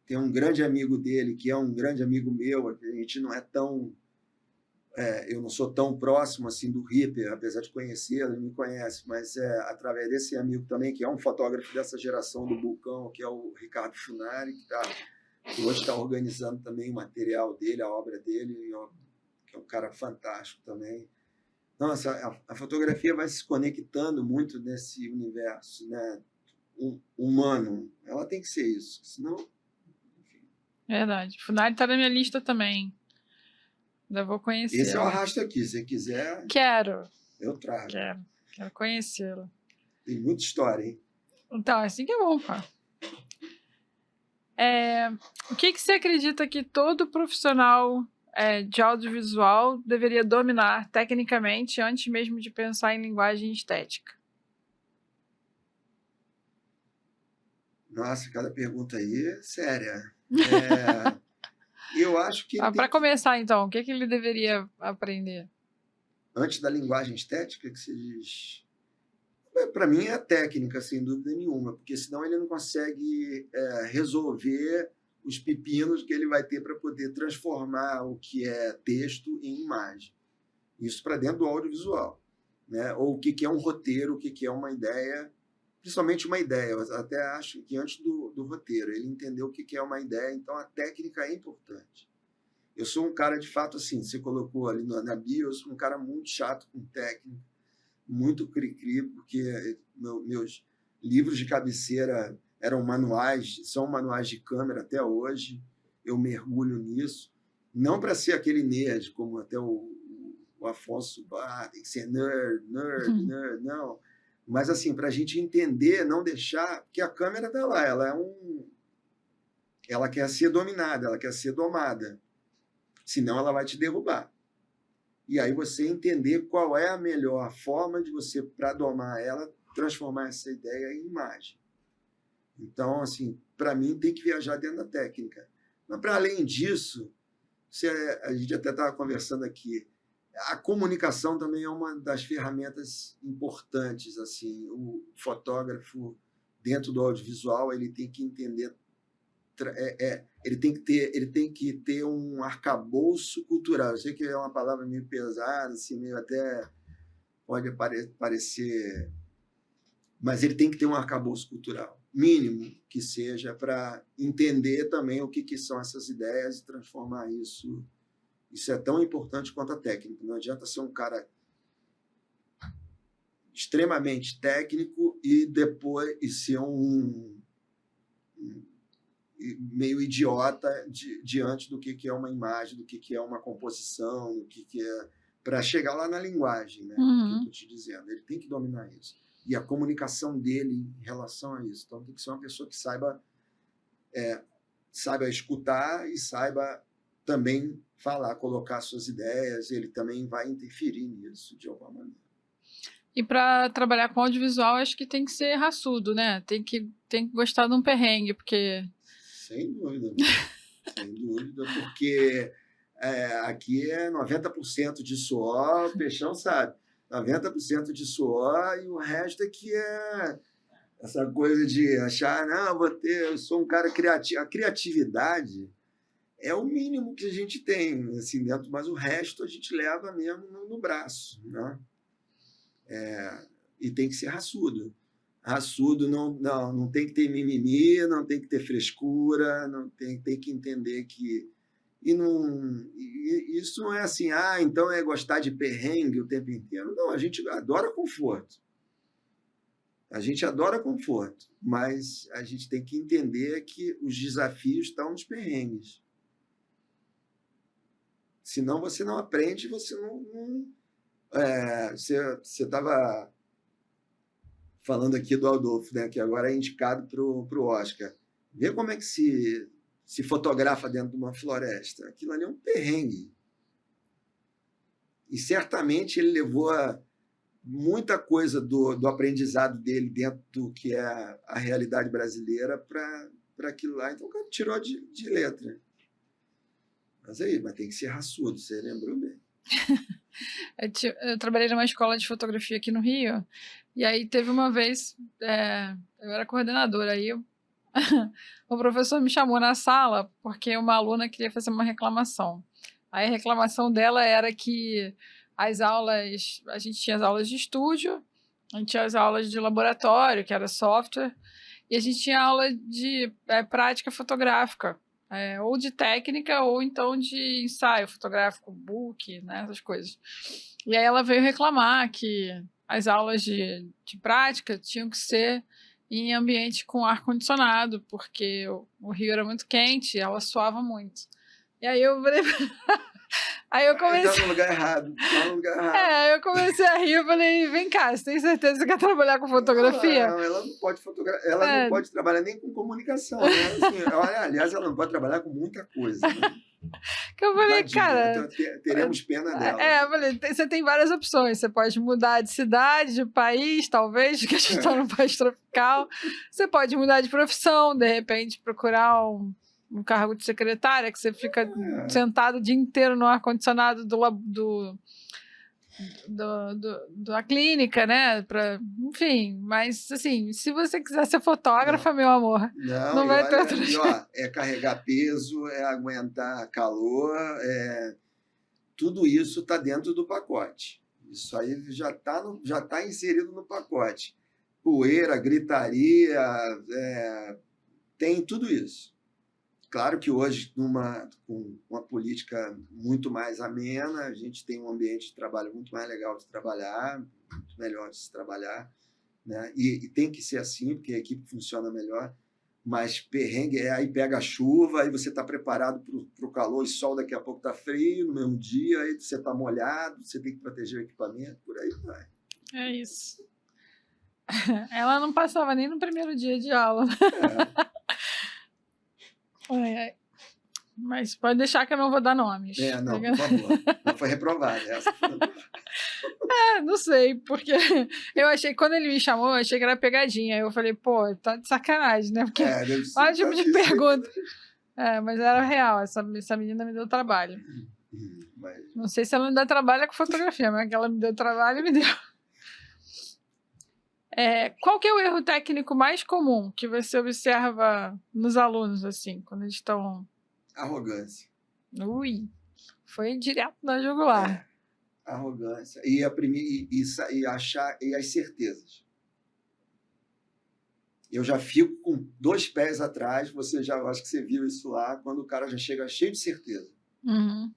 Tem um grande amigo dele, que é um grande amigo meu, a gente não é tão... eu não sou tão próximo assim do Ripper, apesar de conhecê-lo, ele me conhece, mas através desse amigo também, que é um fotógrafo dessa geração do Bulcão, que é o Ricardo Funari, que hoje está organizando também o material dele, a obra dele, que é um cara fantástico também. Nossa, a fotografia vai se conectando muito nesse universo, né, humano. Ela tem que ser isso, senão... Enfim. Verdade. O Funari está na minha lista também. Ainda vou conhecer. Esse eu arrasto aqui, se quiser. Quero. Eu trago. Quero conhecê-lo. Tem muita história, hein? Então, assim que é bom, pá. O que você acredita que todo profissional de audiovisual deveria dominar tecnicamente antes mesmo de pensar em linguagem estética? Nossa, cada pergunta aí é séria. É, eu acho que ele tem Para que, começar, então, o que ele deveria aprender? antes da linguagem estética, que se diz. Para mim é a técnica, sem dúvida nenhuma, porque senão ele não consegue resolver os pepinos que ele vai ter para poder transformar o que é texto em imagem. Isso para dentro do audiovisual. Né? Ou o que é um roteiro, o que é uma ideia, principalmente uma ideia. Eu até acho que antes do roteiro, ele entendeu o que é uma ideia, então a técnica é importante. Eu sou um cara, de fato, assim, você colocou ali na bio, eu sou um cara muito chato com técnica, muito cri-cri, porque meus livros de cabeceira eram manuais, são manuais de câmera até hoje, eu mergulho nisso, não para ser aquele nerd, como até o Afonso, tem que ser nerd, não, mas assim, para a gente entender, não deixar, que a câmera está lá, ela quer ser dominada, ela quer ser domada, senão ela vai te derrubar. E aí você entender qual é a melhor forma de você, para domar ela, transformar essa ideia em imagem. Então, assim, para mim tem que viajar dentro da técnica. Mas, para além disso, a gente até estava conversando aqui, a comunicação também é uma das ferramentas importantes. Assim, o fotógrafo, dentro do audiovisual, ele tem que entender, ele tem que ter um arcabouço cultural. Eu sei que é uma palavra meio pesada, assim, meio até pode parecer, mas ele tem que ter um arcabouço cultural mínimo que seja, para entender também o que são essas ideias e transformar isso. Isso é tão importante quanto a técnica. Não adianta ser um cara extremamente técnico e depois ser meio idiota diante do que é uma imagem, do que é uma composição, do que é, para chegar lá na linguagem, né? Que eu estou te dizendo. Ele tem que dominar isso. E a comunicação dele em relação a isso. Então tem que ser uma pessoa que saiba escutar e saiba também falar, colocar suas ideias. Ele também vai interferir nisso de alguma maneira. E para trabalhar com audiovisual, acho que tem que ser raçudo, né? Tem que gostar de um perrengue, porque... Sem dúvida. Sem dúvida, porque aqui é 90% de suor, o Peixão sabe. 90% de suor e o resto é que é essa coisa de achar, não, eu sou um cara criativo. A criatividade é o mínimo que a gente tem assim dentro, mas o resto a gente leva mesmo no braço, né? E tem que ser raçudo. Raçudo não tem que ter mimimi, não tem que ter frescura, não tem que entender que... Isso não é assim, então é gostar de perrengue o tempo inteiro. Não, a gente adora conforto. A gente adora conforto, mas a gente tem que entender que os desafios estão nos perrengues. Senão você não aprende, você não você estava falando aqui do Adolfo, né, que agora é indicado para o Oscar. Vê como é que se fotografa dentro de uma floresta. Aquilo ali é um perrengue. E certamente ele levou muita coisa do aprendizado dele dentro do que é a realidade brasileira para aquilo lá. Então o cara tirou de letra. Mas tem que ser raçudo, você lembrou bem. Eu trabalhei numa escola de fotografia aqui no Rio, e aí teve uma vez, eu era coordenadora, aí o professor me chamou na sala porque uma aluna queria fazer uma reclamação. Aí a reclamação dela era que a gente tinha as aulas de estúdio, a gente tinha as aulas de laboratório, que era software, e a gente tinha aula de prática fotográfica, ou de técnica, ou então de ensaio fotográfico, book, né, essas coisas. E aí ela veio reclamar que as aulas de prática tinham que ser em ambiente com ar-condicionado, porque o Rio era muito quente e ela suava muito. E aí eu falei, Aí eu Tá comecei... no lugar errado. Tá no lugar errado. Aí eu comecei a rir, eu falei, vem cá, você tem certeza que você quer trabalhar com fotografia? Não, ela não pode fotografar, ela não É, pode trabalhar nem com comunicação, né? Assim, olha, aliás, ela não pode trabalhar com muita coisa, né? que eu falei, Tadinha, cara... teremos pena dela. eu falei, você tem várias opções. Você pode mudar de cidade, de país, talvez, que a gente está num país tropical. Você pode mudar de profissão, de repente, procurar um cargo de secretária, que você fica sentado o dia inteiro no ar-condicionado da clínica, né? Enfim, mas assim, se você quiser ser fotógrafa, meu amor, não vai ter outra chance. É carregar peso, é aguentar calor, tudo isso está dentro do pacote. Isso aí já tá inserido no pacote. Poeira, gritaria, tem tudo isso. Claro que hoje, com uma política muito mais amena, a gente tem um ambiente de trabalho muito mais legal de trabalhar, muito melhor de se trabalhar, né? E tem que ser assim, porque a equipe funciona melhor. Mas perrengue, aí pega a chuva, aí você está preparado para o calor e sol, daqui a pouco está frio no mesmo dia, aí você está molhado, você tem que proteger o equipamento, por aí vai. É isso. Ela não passava nem no primeiro dia de aula. Mas pode deixar que eu não vou dar nomes. Não, por favor. Não foi reprovada. Essa foi... não sei, porque eu achei, quando ele me chamou, eu achei que era pegadinha. Aí eu falei, pô, tá de sacanagem, né? Porque olha o tipo de pergunta. Mas era real, essa menina me deu trabalho. Não sei se ela me dá trabalho com fotografia, mas que ela me deu trabalho, me deu. Qual que é o erro técnico mais comum que você observa nos alunos, assim, quando eles estão... Arrogância. Ui, foi direto na jugular. Arrogância. E as certezas. Eu já fico com 2 pés atrás, acho que você viu isso lá, quando o cara já chega cheio de certeza. Uhum.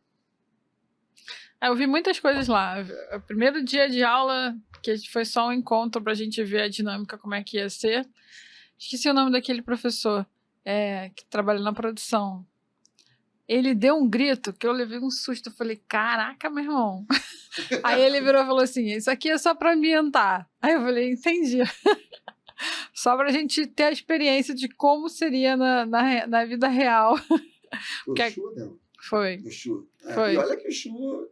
Eu vi muitas coisas lá. O primeiro dia de aula, que foi só um encontro pra gente ver a dinâmica, como é que ia ser. Esqueci o nome daquele professor que trabalha na produção. Ele deu um grito que eu levei um susto. Eu falei, caraca, meu irmão. Aí ele virou e falou assim, isso aqui é só pra ambientar. Aí eu falei, entendi. Só pra gente ter a experiência de como seria na vida real. O Chu, não? Foi. O Chu. Foi. E olha que o Chu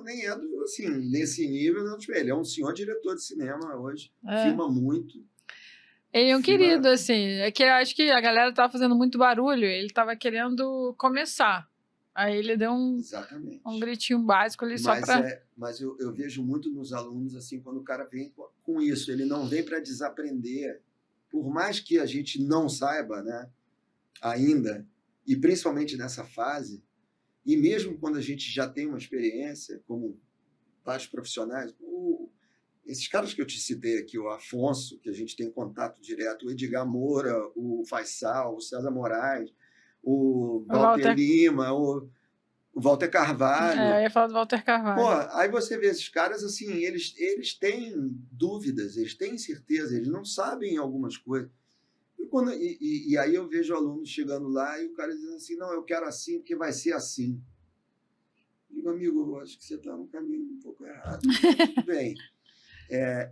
nem assim, nesse nível, não, ele é um senhor diretor de cinema hoje. Filma muito. Ele é um querido, assim. É que eu acho que a galera tava fazendo muito barulho, ele tava querendo começar. Aí ele deu um gritinho básico ali só pra... Mas eu vejo muito nos alunos, assim, quando o cara vem com isso, ele não vem para desaprender. Por mais que a gente não saiba, né, ainda, e principalmente nessa fase, e mesmo quando a gente já tem uma experiência, como vários profissionais, esses caras que eu te citei aqui, o Afonso, que a gente tem contato direto, o Edgar Moura, o Faisal, o César Moraes, o Walter Lima, o Walter Carvalho. Eu ia falar do Walter Carvalho. Pô, aí você vê esses caras, assim, eles têm dúvidas, eles têm certeza, eles não sabem algumas coisas. E aí eu vejo alunos chegando lá e o cara dizendo assim, não, eu quero assim porque vai ser assim. Eu digo, amigo, eu acho que você está no caminho um pouco errado. Tudo bem.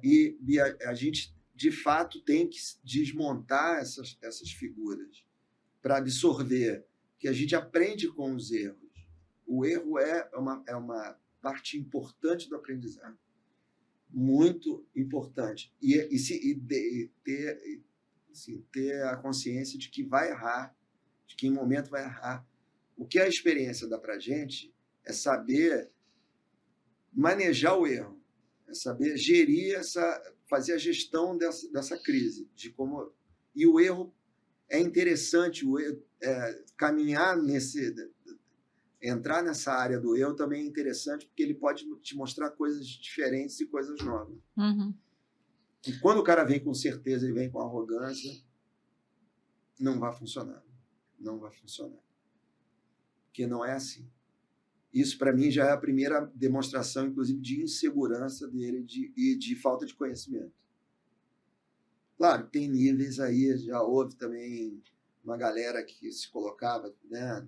E a gente, de fato, tem que desmontar essas figuras para absorver, que a gente aprende com os erros. O erro é uma parte importante do aprendizado, muito importante. Ter a consciência de que vai errar, de que em momento vai errar. O que a experiência dá para a gente é saber manejar o erro, é saber gerir fazer a gestão dessa crise, e o erro é interessante, caminhar entrar nessa área do erro também é interessante, porque ele pode te mostrar coisas diferentes e coisas novas. Uhum. E quando o cara vem com certeza e vem com arrogância, não vai funcionar. Não vai funcionar. Porque não é assim. Isso, para mim, já é a primeira demonstração, inclusive, de insegurança dele e de falta de conhecimento. Claro, tem níveis aí, já houve também uma galera que se colocava, né,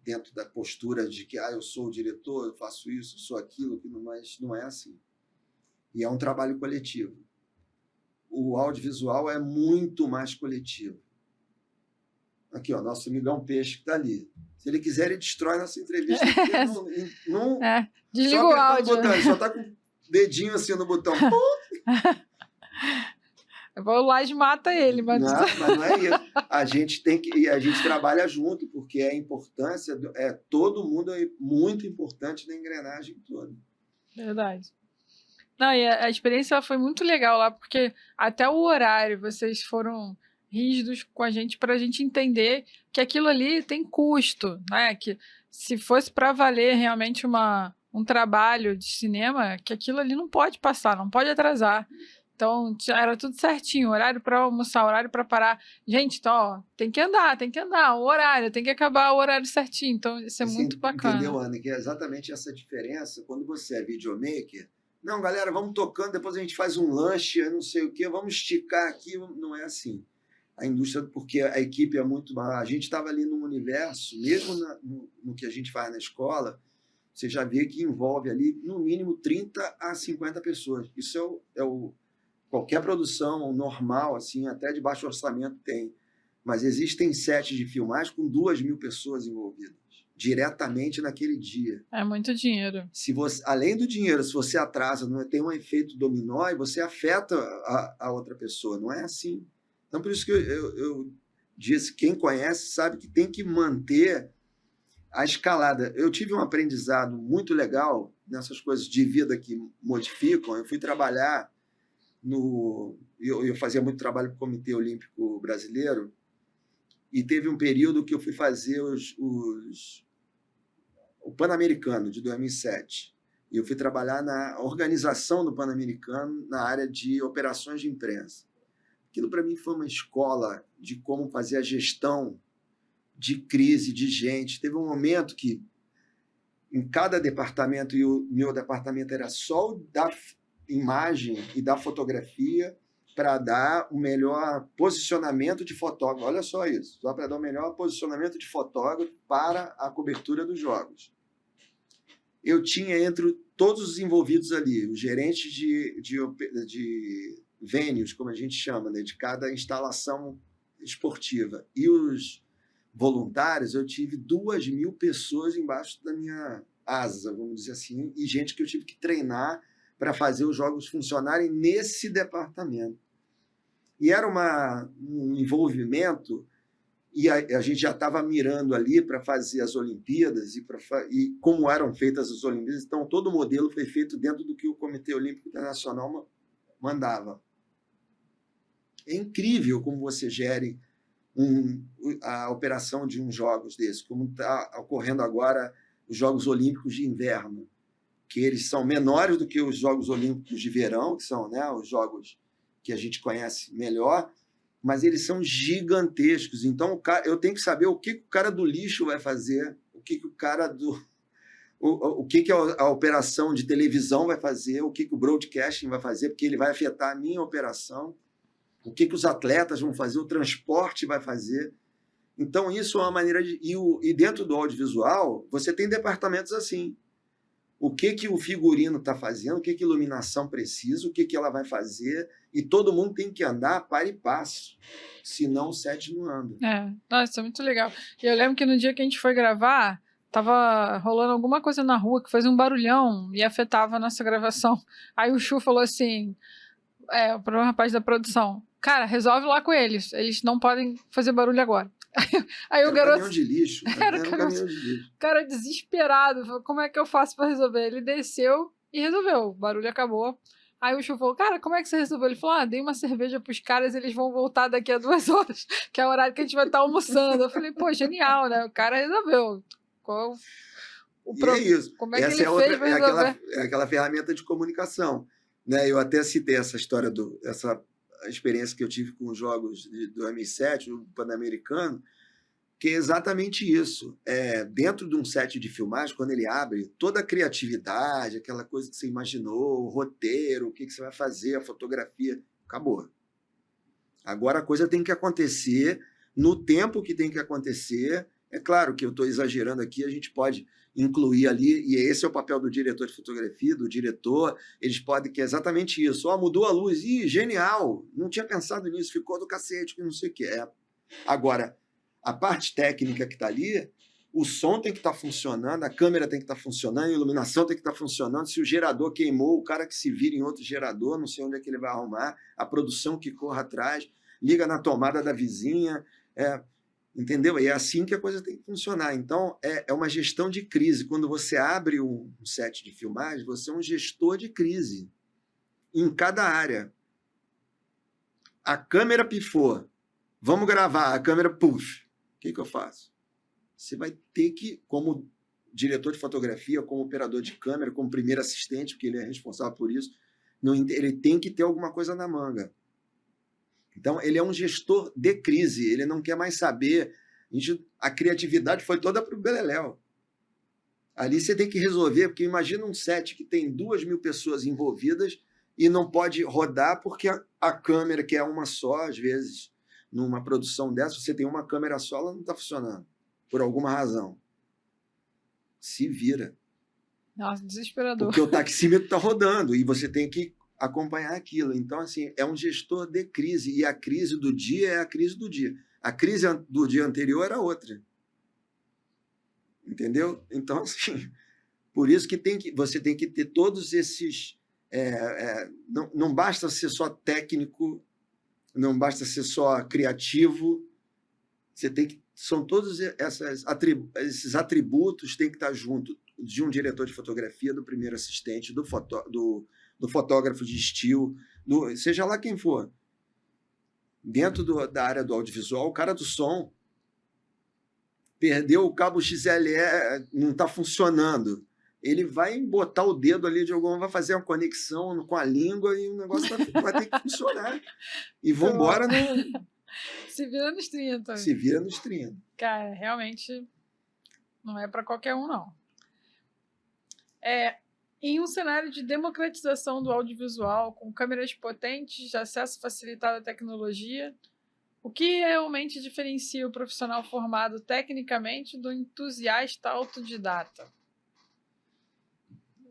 dentro da postura de que eu sou o diretor, eu faço isso, eu sou aquilo, mas não é assim. E é um trabalho coletivo. O audiovisual é muito mais coletivo. Aqui, ó, nosso amigão Peixe que está ali. Se ele quiser, ele destrói nossa entrevista. Desliga o áudio. Botão, ele só está com o dedinho assim no botão. Eu vou lá e mata ele, mas não é isso. A gente trabalha junto, porque a importância, todo mundo é muito importante na engrenagem toda. Verdade. Não, e a experiência foi muito legal lá, porque até o horário vocês foram rígidos com a gente para a gente entender que aquilo ali tem custo, né? Que se fosse para valer realmente um trabalho de cinema, que aquilo ali não pode passar, não pode atrasar. Então, era tudo certinho, horário para almoçar, horário para parar. Gente, então, ó, tem que andar, o horário, tem que acabar o horário certinho. Então, isso é muito bacana. Entendeu, Ana? Que é exatamente essa diferença. Quando você é videomaker, não, galera, vamos tocando, depois a gente faz um lanche, não sei o quê, vamos esticar aqui. Não é assim. A indústria, porque a equipe é muito... A gente estava ali num universo, mesmo no que a gente faz na escola, você já vê que envolve ali, no mínimo, 30 a 50 pessoas. Isso qualquer produção normal, assim, até de baixo orçamento tem. Mas existem sets de filmagem com 2.000 pessoas envolvidas, diretamente naquele dia. É muito dinheiro. Além do dinheiro, se você atrasa, tem um efeito dominó e você afeta a outra pessoa. Não é assim. Então, por isso que eu disse, quem conhece sabe que tem que manter a escalada. Eu tive um aprendizado muito legal nessas coisas de vida que modificam. Eu fui trabalhar eu fazia muito trabalho para o Comitê Olímpico Brasileiro e teve um período que eu fui fazer o Pan-Americano de 2007. E eu fui trabalhar na organização do Pan-Americano na área de operações de imprensa. Aquilo para mim foi uma escola de como fazer a gestão de crise, de gente. Teve um momento que em cada departamento, e o meu departamento era só o da imagem e da fotografia para dar o melhor posicionamento de fotógrafo. Olha só isso, só para dar o melhor posicionamento de fotógrafo para a cobertura dos jogos. Eu tinha entre todos os envolvidos ali, os gerentes de venues, como a gente chama, né, de cada instalação esportiva, e os voluntários, eu tive 2.000 pessoas embaixo da minha asa, vamos dizer assim, e gente que eu tive que treinar para fazer os jogos funcionarem nesse departamento. E era um envolvimento, e a gente já estava mirando ali para fazer as Olimpíadas, e como eram feitas as Olimpíadas, então todo o modelo foi feito dentro do que o Comitê Olímpico Internacional mandava. É incrível como você gere a operação de uns jogos desses, como está ocorrendo agora os Jogos Olímpicos de Inverno, que eles são menores do que os Jogos Olímpicos de Verão, que são, né, os jogos que a gente conhece melhor, mas eles são gigantescos. Então, eu tenho que saber o que o cara do lixo vai fazer, o que o cara o que a operação de televisão vai fazer, o que o broadcasting vai fazer, porque ele vai afetar a minha operação, o que os atletas vão fazer, o transporte vai fazer. Então, isso é uma maneira de... E dentro do audiovisual, você tem departamentos assim. O que o figurino está fazendo, o que a iluminação precisa, o que ela vai fazer, e todo mundo tem que andar para e passo, senão o set não anda. Nossa, é muito legal. E eu lembro que no dia que a gente foi gravar, tava rolando alguma coisa na rua que fazia um barulhão e afetava a nossa gravação. Aí o Chu falou assim, para o rapaz da produção, cara, resolve lá com eles não podem fazer barulho agora. Aí o garoto... caminhão de lixo. Era um caminhão de lixo. O cara desesperado, falou, como é que eu faço para resolver? Ele desceu e resolveu, o barulho acabou. Aí o Chu falou, cara, como é que você resolveu? Ele falou, dei uma cerveja pros caras, eles vão voltar daqui a 2 horas, que é o horário que a gente vai estar almoçando. Eu falei, pô, genial, né? O cara resolveu. É isso. Como é que ele fez para resolver? É aquela ferramenta de comunicação. Né? Eu até citei essa história, essa experiência que eu tive com os jogos de 2007, o Pan-Americano, que é exatamente isso. Dentro de um set de filmagem, quando ele abre, toda a criatividade, aquela coisa que você imaginou, o roteiro, o que você vai fazer, a fotografia, acabou. Agora a coisa tem que acontecer no tempo que tem que acontecer, É claro que eu estou exagerando aqui, a gente pode incluir ali, e esse é o papel do diretor de fotografia, do diretor, eles podem, que é exatamente isso. Mudou a luz, genial, não tinha pensado nisso, ficou do cacete, que não sei o que. Agora, a parte técnica que está ali, o som tem que estar funcionando, a câmera tem que estar funcionando, a iluminação tem que estar funcionando, se o gerador queimou, o cara que se vira em outro gerador, não sei onde é que ele vai arrumar, a produção que corra atrás, liga na tomada da vizinha, entendeu? E é assim que a coisa tem que funcionar. Então, é uma gestão de crise. Quando você abre um set de filmagem, você é um gestor de crise em cada área. A câmera pifou. Vamos gravar. A câmera, puff. O que eu faço? Você vai ter que, como diretor de fotografia, como operador de câmera, como primeiro assistente, porque ele é responsável por isso, ele tem que ter alguma coisa na manga. Então, ele é um gestor de crise, ele não quer mais saber. A criatividade foi toda para o beleléu. Ali você tem que resolver, porque imagina um set que tem 2.000 pessoas envolvidas e não pode rodar porque a câmera, que é uma só, às vezes, numa produção dessa, você tem uma câmera só, ela não está funcionando, por alguma razão. Se vira. Nossa, desesperador. Porque o taxímetro está rodando e você tem que acompanhar aquilo. Então, assim, é um gestor de crise. E a crise do dia é a crise do dia. A crise do dia anterior era outra. Entendeu? Então, assim, por isso que você tem que ter todos esses... não basta ser só técnico, não basta ser só criativo. Você tem que... São todos esses atributos têm que estar junto de um diretor de fotografia, do primeiro assistente, do fotógrafo de estilo, seja lá quem for. Dentro da área do audiovisual, o cara do som perdeu o cabo XLR, não está funcionando. Ele vai botar o dedo ali de alguma, vai fazer uma conexão com a língua e o negócio vai ter que funcionar. E vamos embora. Se vira nos 30. Se vira nos 30. Cara, realmente não é para qualquer um, não. Em um cenário de democratização do audiovisual, com câmeras potentes, de acesso facilitado à tecnologia, o que realmente diferencia o profissional formado tecnicamente do entusiasta autodidata?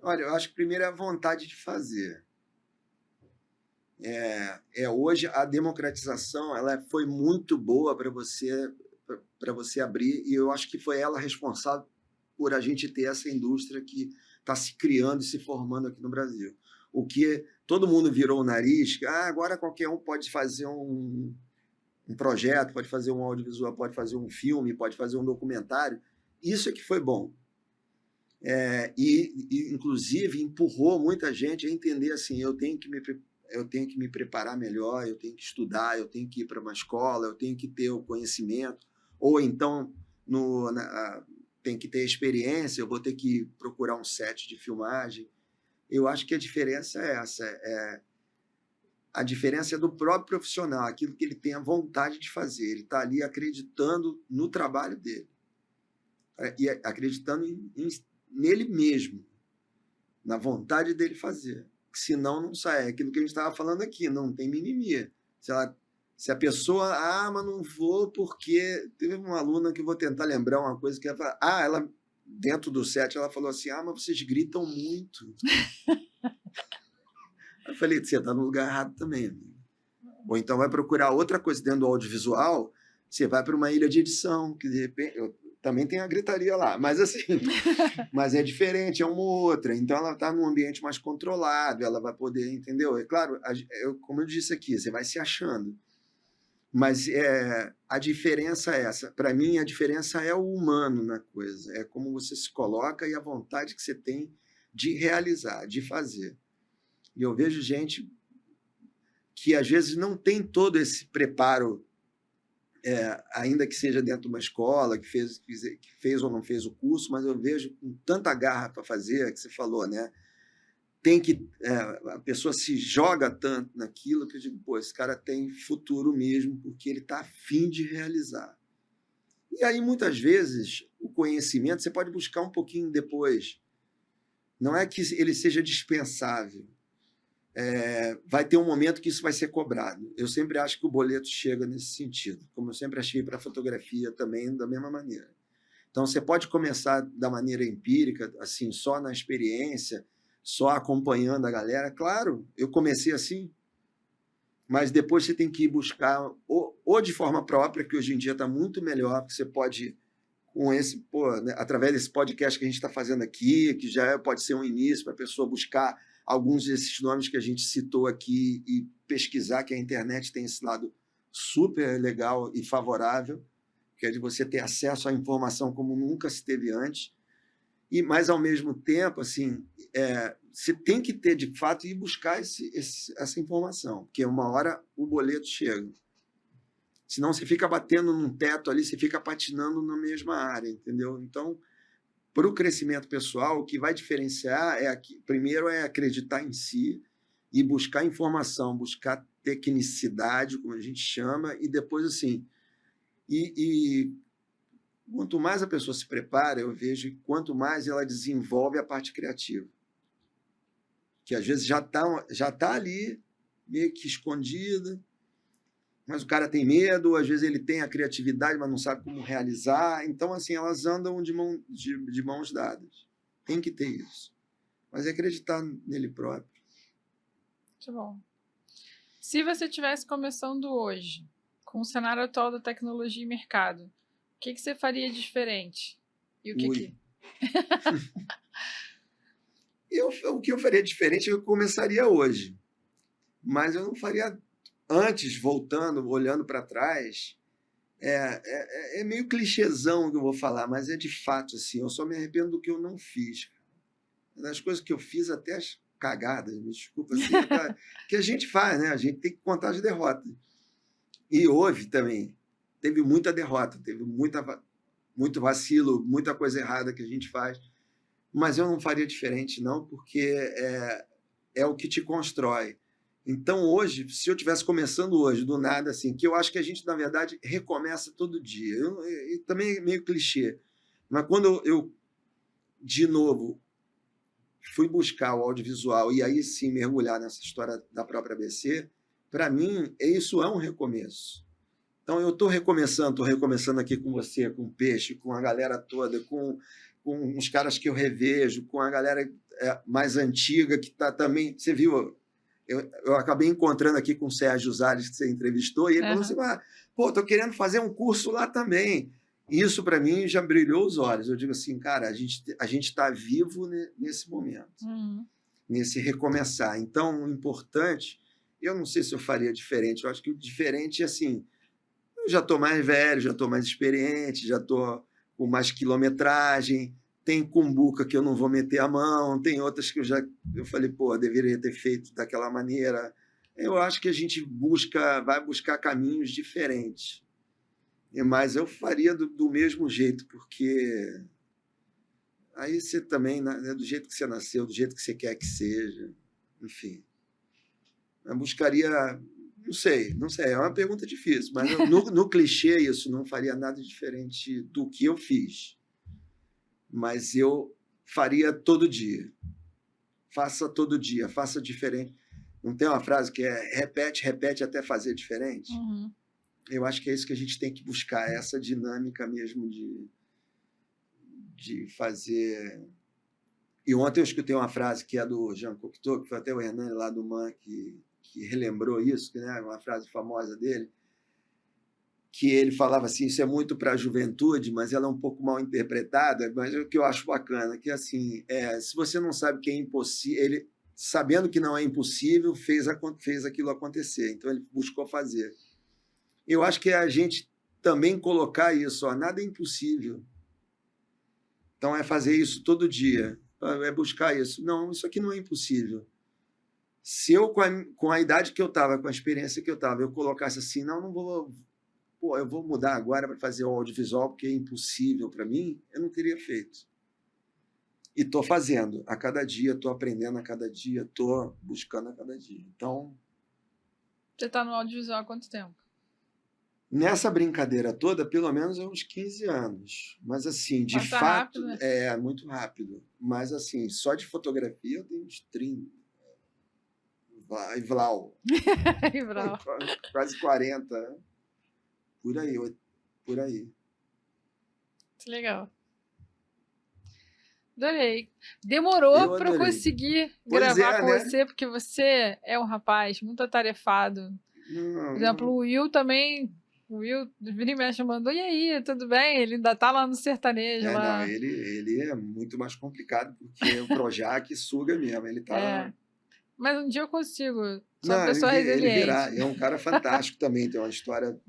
Olha, eu acho que primeiro é a vontade de fazer. Hoje a democratização ela foi muito boa para você abrir, e eu acho que foi ela responsável por a gente ter essa indústria que está se criando e se formando aqui no Brasil. O que todo mundo virou o nariz, que agora qualquer um pode fazer um projeto, pode fazer um audiovisual, pode fazer um filme, pode fazer um documentário. Isso é que foi bom. E inclusive, empurrou muita gente a entender assim, eu tenho que me preparar melhor, eu tenho que estudar, eu tenho que ir para uma escola, eu tenho que ter o conhecimento, ou então tem que ter experiência, eu vou ter que procurar um set de filmagem. Eu acho que a diferença é essa. A diferença é do próprio profissional, aquilo que ele tem a vontade de fazer. Ele está ali acreditando no trabalho dele. E acreditando nele mesmo, na vontade dele fazer. Senão não sai. É aquilo que a gente estava falando aqui, não tem mimimi. Se a pessoa, mas não vou porque... Teve uma aluna que eu vou tentar lembrar uma coisa que ela dentro do set, ela falou assim, mas vocês gritam muito. Eu falei, você está no lugar errado também, amigo. Ou então vai procurar outra coisa dentro do audiovisual, você vai para uma ilha de edição, que de repente... Também tem a gritaria lá, mas assim, mas é diferente, é uma outra. Então ela está num ambiente mais controlado, ela vai poder, entendeu? É claro, como eu disse aqui, você vai se achando. Mas a diferença é essa. Para mim, a diferença é o humano na coisa. É como você se coloca e a vontade que você tem de realizar, de fazer. E eu vejo gente que às vezes não tem todo esse preparo, ainda que seja dentro de uma escola, que fez ou não fez o curso, mas eu vejo com tanta garra para fazer, que você falou, né? A pessoa se joga tanto naquilo que eu digo, esse cara tem futuro mesmo, porque ele está a fim de realizar. E aí, muitas vezes, o conhecimento você pode buscar um pouquinho depois. Não é que ele seja dispensável. Vai ter um momento que isso vai ser cobrado. Eu sempre acho que o boleto chega nesse sentido, como eu sempre achei para a fotografia também, da mesma maneira. Então, você pode começar da maneira empírica, assim, só na experiência, só acompanhando a galera. Claro, eu comecei assim, mas depois você tem que ir buscar, ou de forma própria, que hoje em dia está muito melhor, porque você pode, com esse, né, através desse podcast que a gente está fazendo aqui, que já pode ser um início para a pessoa buscar alguns desses nomes que a gente citou aqui e pesquisar, que a internet tem esse lado super legal e favorável, que é de você ter acesso à informação como nunca se teve antes, mas, ao mesmo tempo, assim, você tem que ter, de fato, ir buscar essa informação, porque uma hora o boleto chega. Senão você fica batendo num teto ali, você fica patinando na mesma área, entendeu? Então, para o crescimento pessoal, o que vai diferenciar primeiro é acreditar em si e buscar informação, buscar tecnicidade, como a gente chama, e depois, assim, quanto mais a pessoa se prepara, eu vejo que quanto mais ela desenvolve a parte criativa, que às vezes já tá ali, meio que escondida, mas o cara tem medo, ou às vezes ele tem a criatividade, mas não sabe como realizar. Então, assim, elas andam de mãos dadas. Tem que ter isso. Mas é acreditar nele próprio. Muito bom. Se você estivesse começando hoje, com o cenário atual da tecnologia e mercado, o que você faria diferente? E o que? O que eu faria diferente, eu começaria hoje. Mas eu não faria antes, voltando, olhando para trás. É meio clichêzão que eu vou falar, mas é de fato assim. Eu só me arrependo do que eu não fiz. Das coisas que eu fiz, até as cagadas, me desculpa, assim, que a gente faz, né? A gente tem que contar as derrotas. E houve também. Teve muita derrota, teve muito vacilo, muita coisa errada que a gente faz. Mas eu não faria diferente, não, porque é o que te constrói. Então, hoje, se eu estivesse começando hoje, do nada, assim, que eu acho que a gente, na verdade, recomeça todo dia. E também é meio clichê. Mas quando eu, de novo, fui buscar o audiovisual e aí sim mergulhar nessa história da própria ABC, para mim, isso é um recomeço. Então, eu estou recomeçando aqui com você, com o Peixe, com a galera toda, com os caras que eu revejo, com a galera mais antiga que está também... Você viu... Eu acabei encontrando aqui com o Sérgio Zales, que você entrevistou, e ele falou assim, estou querendo fazer um curso lá também. Isso, para mim, já brilhou os olhos. Eu digo assim, cara, a gente está vivo nesse momento, nesse recomeçar. Então, o importante, eu não sei se eu faria diferente, eu acho que o diferente é assim, eu já estou mais velho, já estou mais experiente, já estou com mais quilometragem, tem cumbuca que eu não vou meter a mão, tem outras que eu falei, deveria ter feito daquela maneira. Eu acho que a gente vai buscar caminhos diferentes. Mas eu faria do mesmo jeito, porque aí você também, né, do jeito que você nasceu, do jeito que você quer que seja, enfim. Eu buscaria, não sei, é uma pergunta difícil, mas no clichê isso, não faria nada diferente do que eu fiz. Mas eu faria todo dia. Faça todo dia, faça diferente. Não tem uma frase que é repete até fazer diferente? Eu acho que é isso que a gente tem que buscar, essa dinâmica mesmo de fazer... E ontem eu escutei uma frase que é do Jean Cocteau, que foi até o Hernani lá do MAN que relembrou isso, né? Uma frase famosa dele, que ele falava assim, isso é muito para a juventude, mas ela é um pouco mal interpretada, mas o que eu acho bacana, que assim, se você não sabe que é impossível, ele, sabendo que não é impossível, fez aquilo acontecer, então ele buscou fazer. Eu acho que é a gente também colocar isso, nada é impossível. Então é fazer isso todo dia, é buscar isso. Não, isso aqui não é impossível. Se eu, com a idade que eu estava, com a experiência que eu estava, eu colocasse assim, não vou... eu vou mudar agora para fazer o audiovisual porque é impossível para mim, eu não teria feito. E estou fazendo a cada dia, estou aprendendo a cada dia, estou buscando a cada dia. Então... Você está no audiovisual há quanto tempo? Nessa brincadeira toda, pelo menos há uns 15 anos. Mas, assim, de Passa fato, rápido, né? é muito rápido. Mas, assim, só de fotografia eu tenho uns 30. Vai, Vlau. Quase 40. Por aí. Que legal. Adorei. Demorou Eu para eu adorei. conseguir Pois gravar é, com né? você, porque você é um rapaz muito atarefado. Não, Por exemplo, o Will também. O Will, vira e mexe, mandou, e aí, tudo bem? Ele ainda tá lá no sertanejo, não, lá. ele é muito mais complicado, porque o Projac suga mesmo. Ele tá. Mas um dia eu consigo. Sou uma Não, pessoa ele resiliente. virá. É um cara fantástico também, tem uma história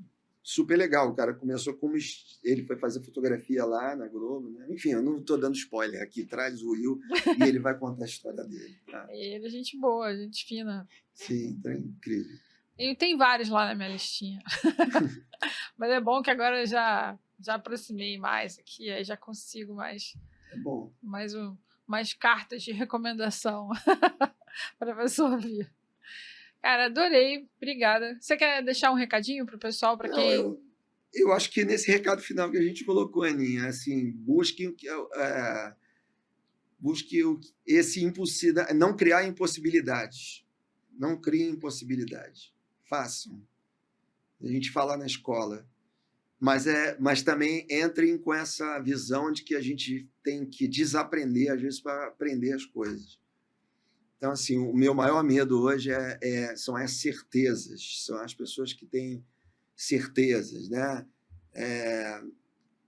super legal. O cara começou como. Ele foi fazer fotografia lá na Globo, né? Enfim, eu não estou dando spoiler aqui. Traz o Will e ele vai contar a história dele. Tá? Ele é gente boa, gente fina. Sim, tá incrível. E tem vários lá na minha listinha. Mas é bom que agora eu já aproximei mais aqui, aí já consigo mais, É bom. mais cartas de recomendação para a pessoa ouvir. Cara, adorei, obrigada. Você quer deixar um recadinho pro pessoal, para Não, quem... eu acho que nesse recado final que a gente colocou, Aninha, assim, busque esse impossível, não criar impossibilidades. Não criem impossibilidades. Façam. A gente fala na escola. Mas também entrem com essa visão de que a gente tem que desaprender, às vezes, para aprender as coisas. Então, assim, o meu maior medo hoje são as certezas, são as pessoas que têm certezas, né?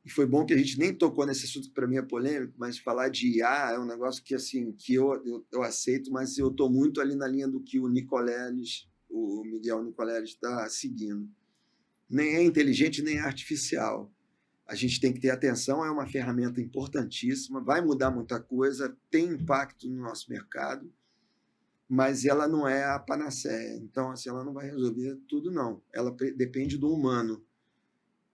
E foi bom que a gente nem tocou nesse assunto, que para mim é polêmico, mas falar de IA é um negócio que, assim, que eu aceito, mas eu estou muito ali na linha do que o Miguel Nicoleles está seguindo. Nem é inteligente, nem é artificial. A gente tem que ter atenção, é uma ferramenta importantíssima, vai mudar muita coisa, tem impacto no nosso mercado, mas ela não é a panaceia. Então, assim, ela não vai resolver tudo, não. Ela depende do humano,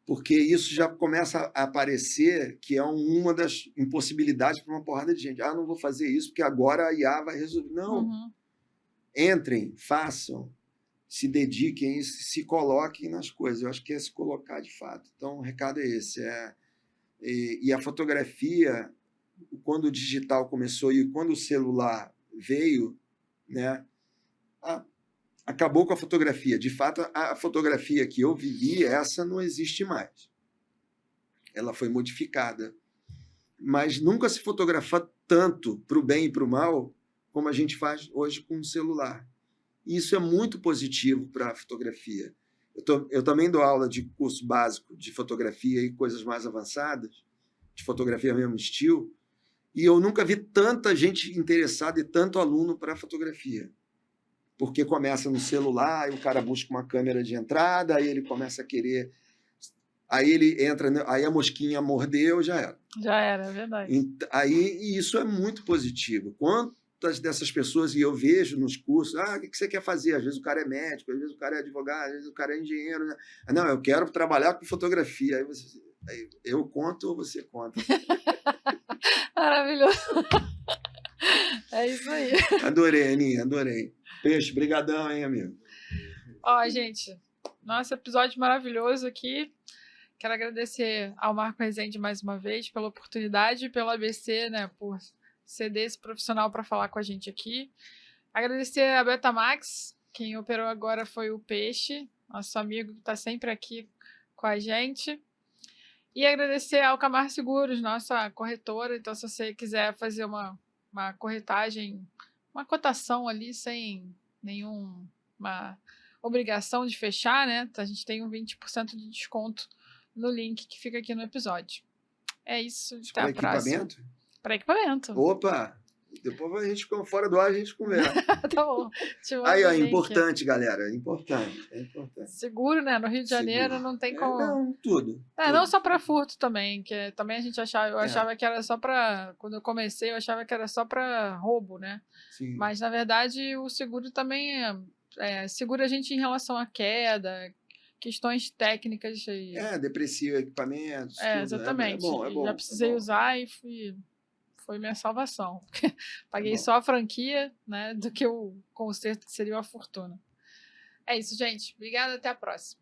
porque isso já começa a aparecer que é uma das impossibilidades para uma porrada de gente. Ah, não vou fazer isso porque agora a IA vai resolver. Não. Entrem, façam, se dediquem, se coloquem nas coisas. Eu acho que é se colocar de fato. Então, o recado é esse. E a fotografia, quando o digital começou e quando o celular veio, né, acabou com a fotografia. De fato, a fotografia que eu vivi, essa não existe mais. Ela foi modificada. Mas nunca se fotografa tanto para o bem e para o mal como a gente faz hoje com o celular. E isso é muito positivo para a fotografia. Eu também dou aula de curso básico de fotografia e coisas mais avançadas, de fotografia mesmo estilo, e eu nunca vi tanta gente interessada e tanto aluno para fotografia. Porque começa no celular, aí o cara busca uma câmera de entrada, aí ele começa a querer... Aí ele entra, aí a mosquinha mordeu, já era. Já era, é verdade. E isso é muito positivo. Quantas dessas pessoas, e eu vejo nos cursos, o que você quer fazer? Às vezes o cara é médico, às vezes o cara é advogado, às vezes o cara é engenheiro. Né? Não, eu quero trabalhar com fotografia. Aí eu conto ou você conta? Maravilhoso. É isso aí. Adorei, Aninha, adorei. Peixe, brigadão, hein, amigo? Ó, gente, nosso episódio maravilhoso aqui. Quero agradecer ao Marco Rezende mais uma vez pela oportunidade e pelo ABC, né, por ceder esse profissional para falar com a gente aqui. Agradecer a Betamax, quem operou agora foi o Peixe, nosso amigo que está sempre aqui com a gente. E agradecer ao Camar Seguros, nossa corretora. Então, se você quiser fazer uma corretagem, uma cotação ali sem nenhuma obrigação de fechar, né? A gente tem um 20% de desconto no link que fica aqui no episódio. É isso, até a próxima. Para equipamento? Para equipamento. Opa! Depois a gente, fora do ar, a gente conversa. Tá bom. Aí, ó, importante, galera. É importante. Seguro, né? No Rio de Janeiro não tem como. Não, tudo. Não só para furto também, que também a gente achava que era só para. Quando eu comecei, eu achava que era só para roubo, né? Sim. Mas na verdade o seguro também segura a gente em relação à queda, questões técnicas aí. Deprecia equipamentos. Exatamente. É bom. Já precisei usar e foi minha salvação. Paguei só a franquia, né, do que o conserto, que seria uma fortuna. É isso, gente. Obrigada, até a próxima.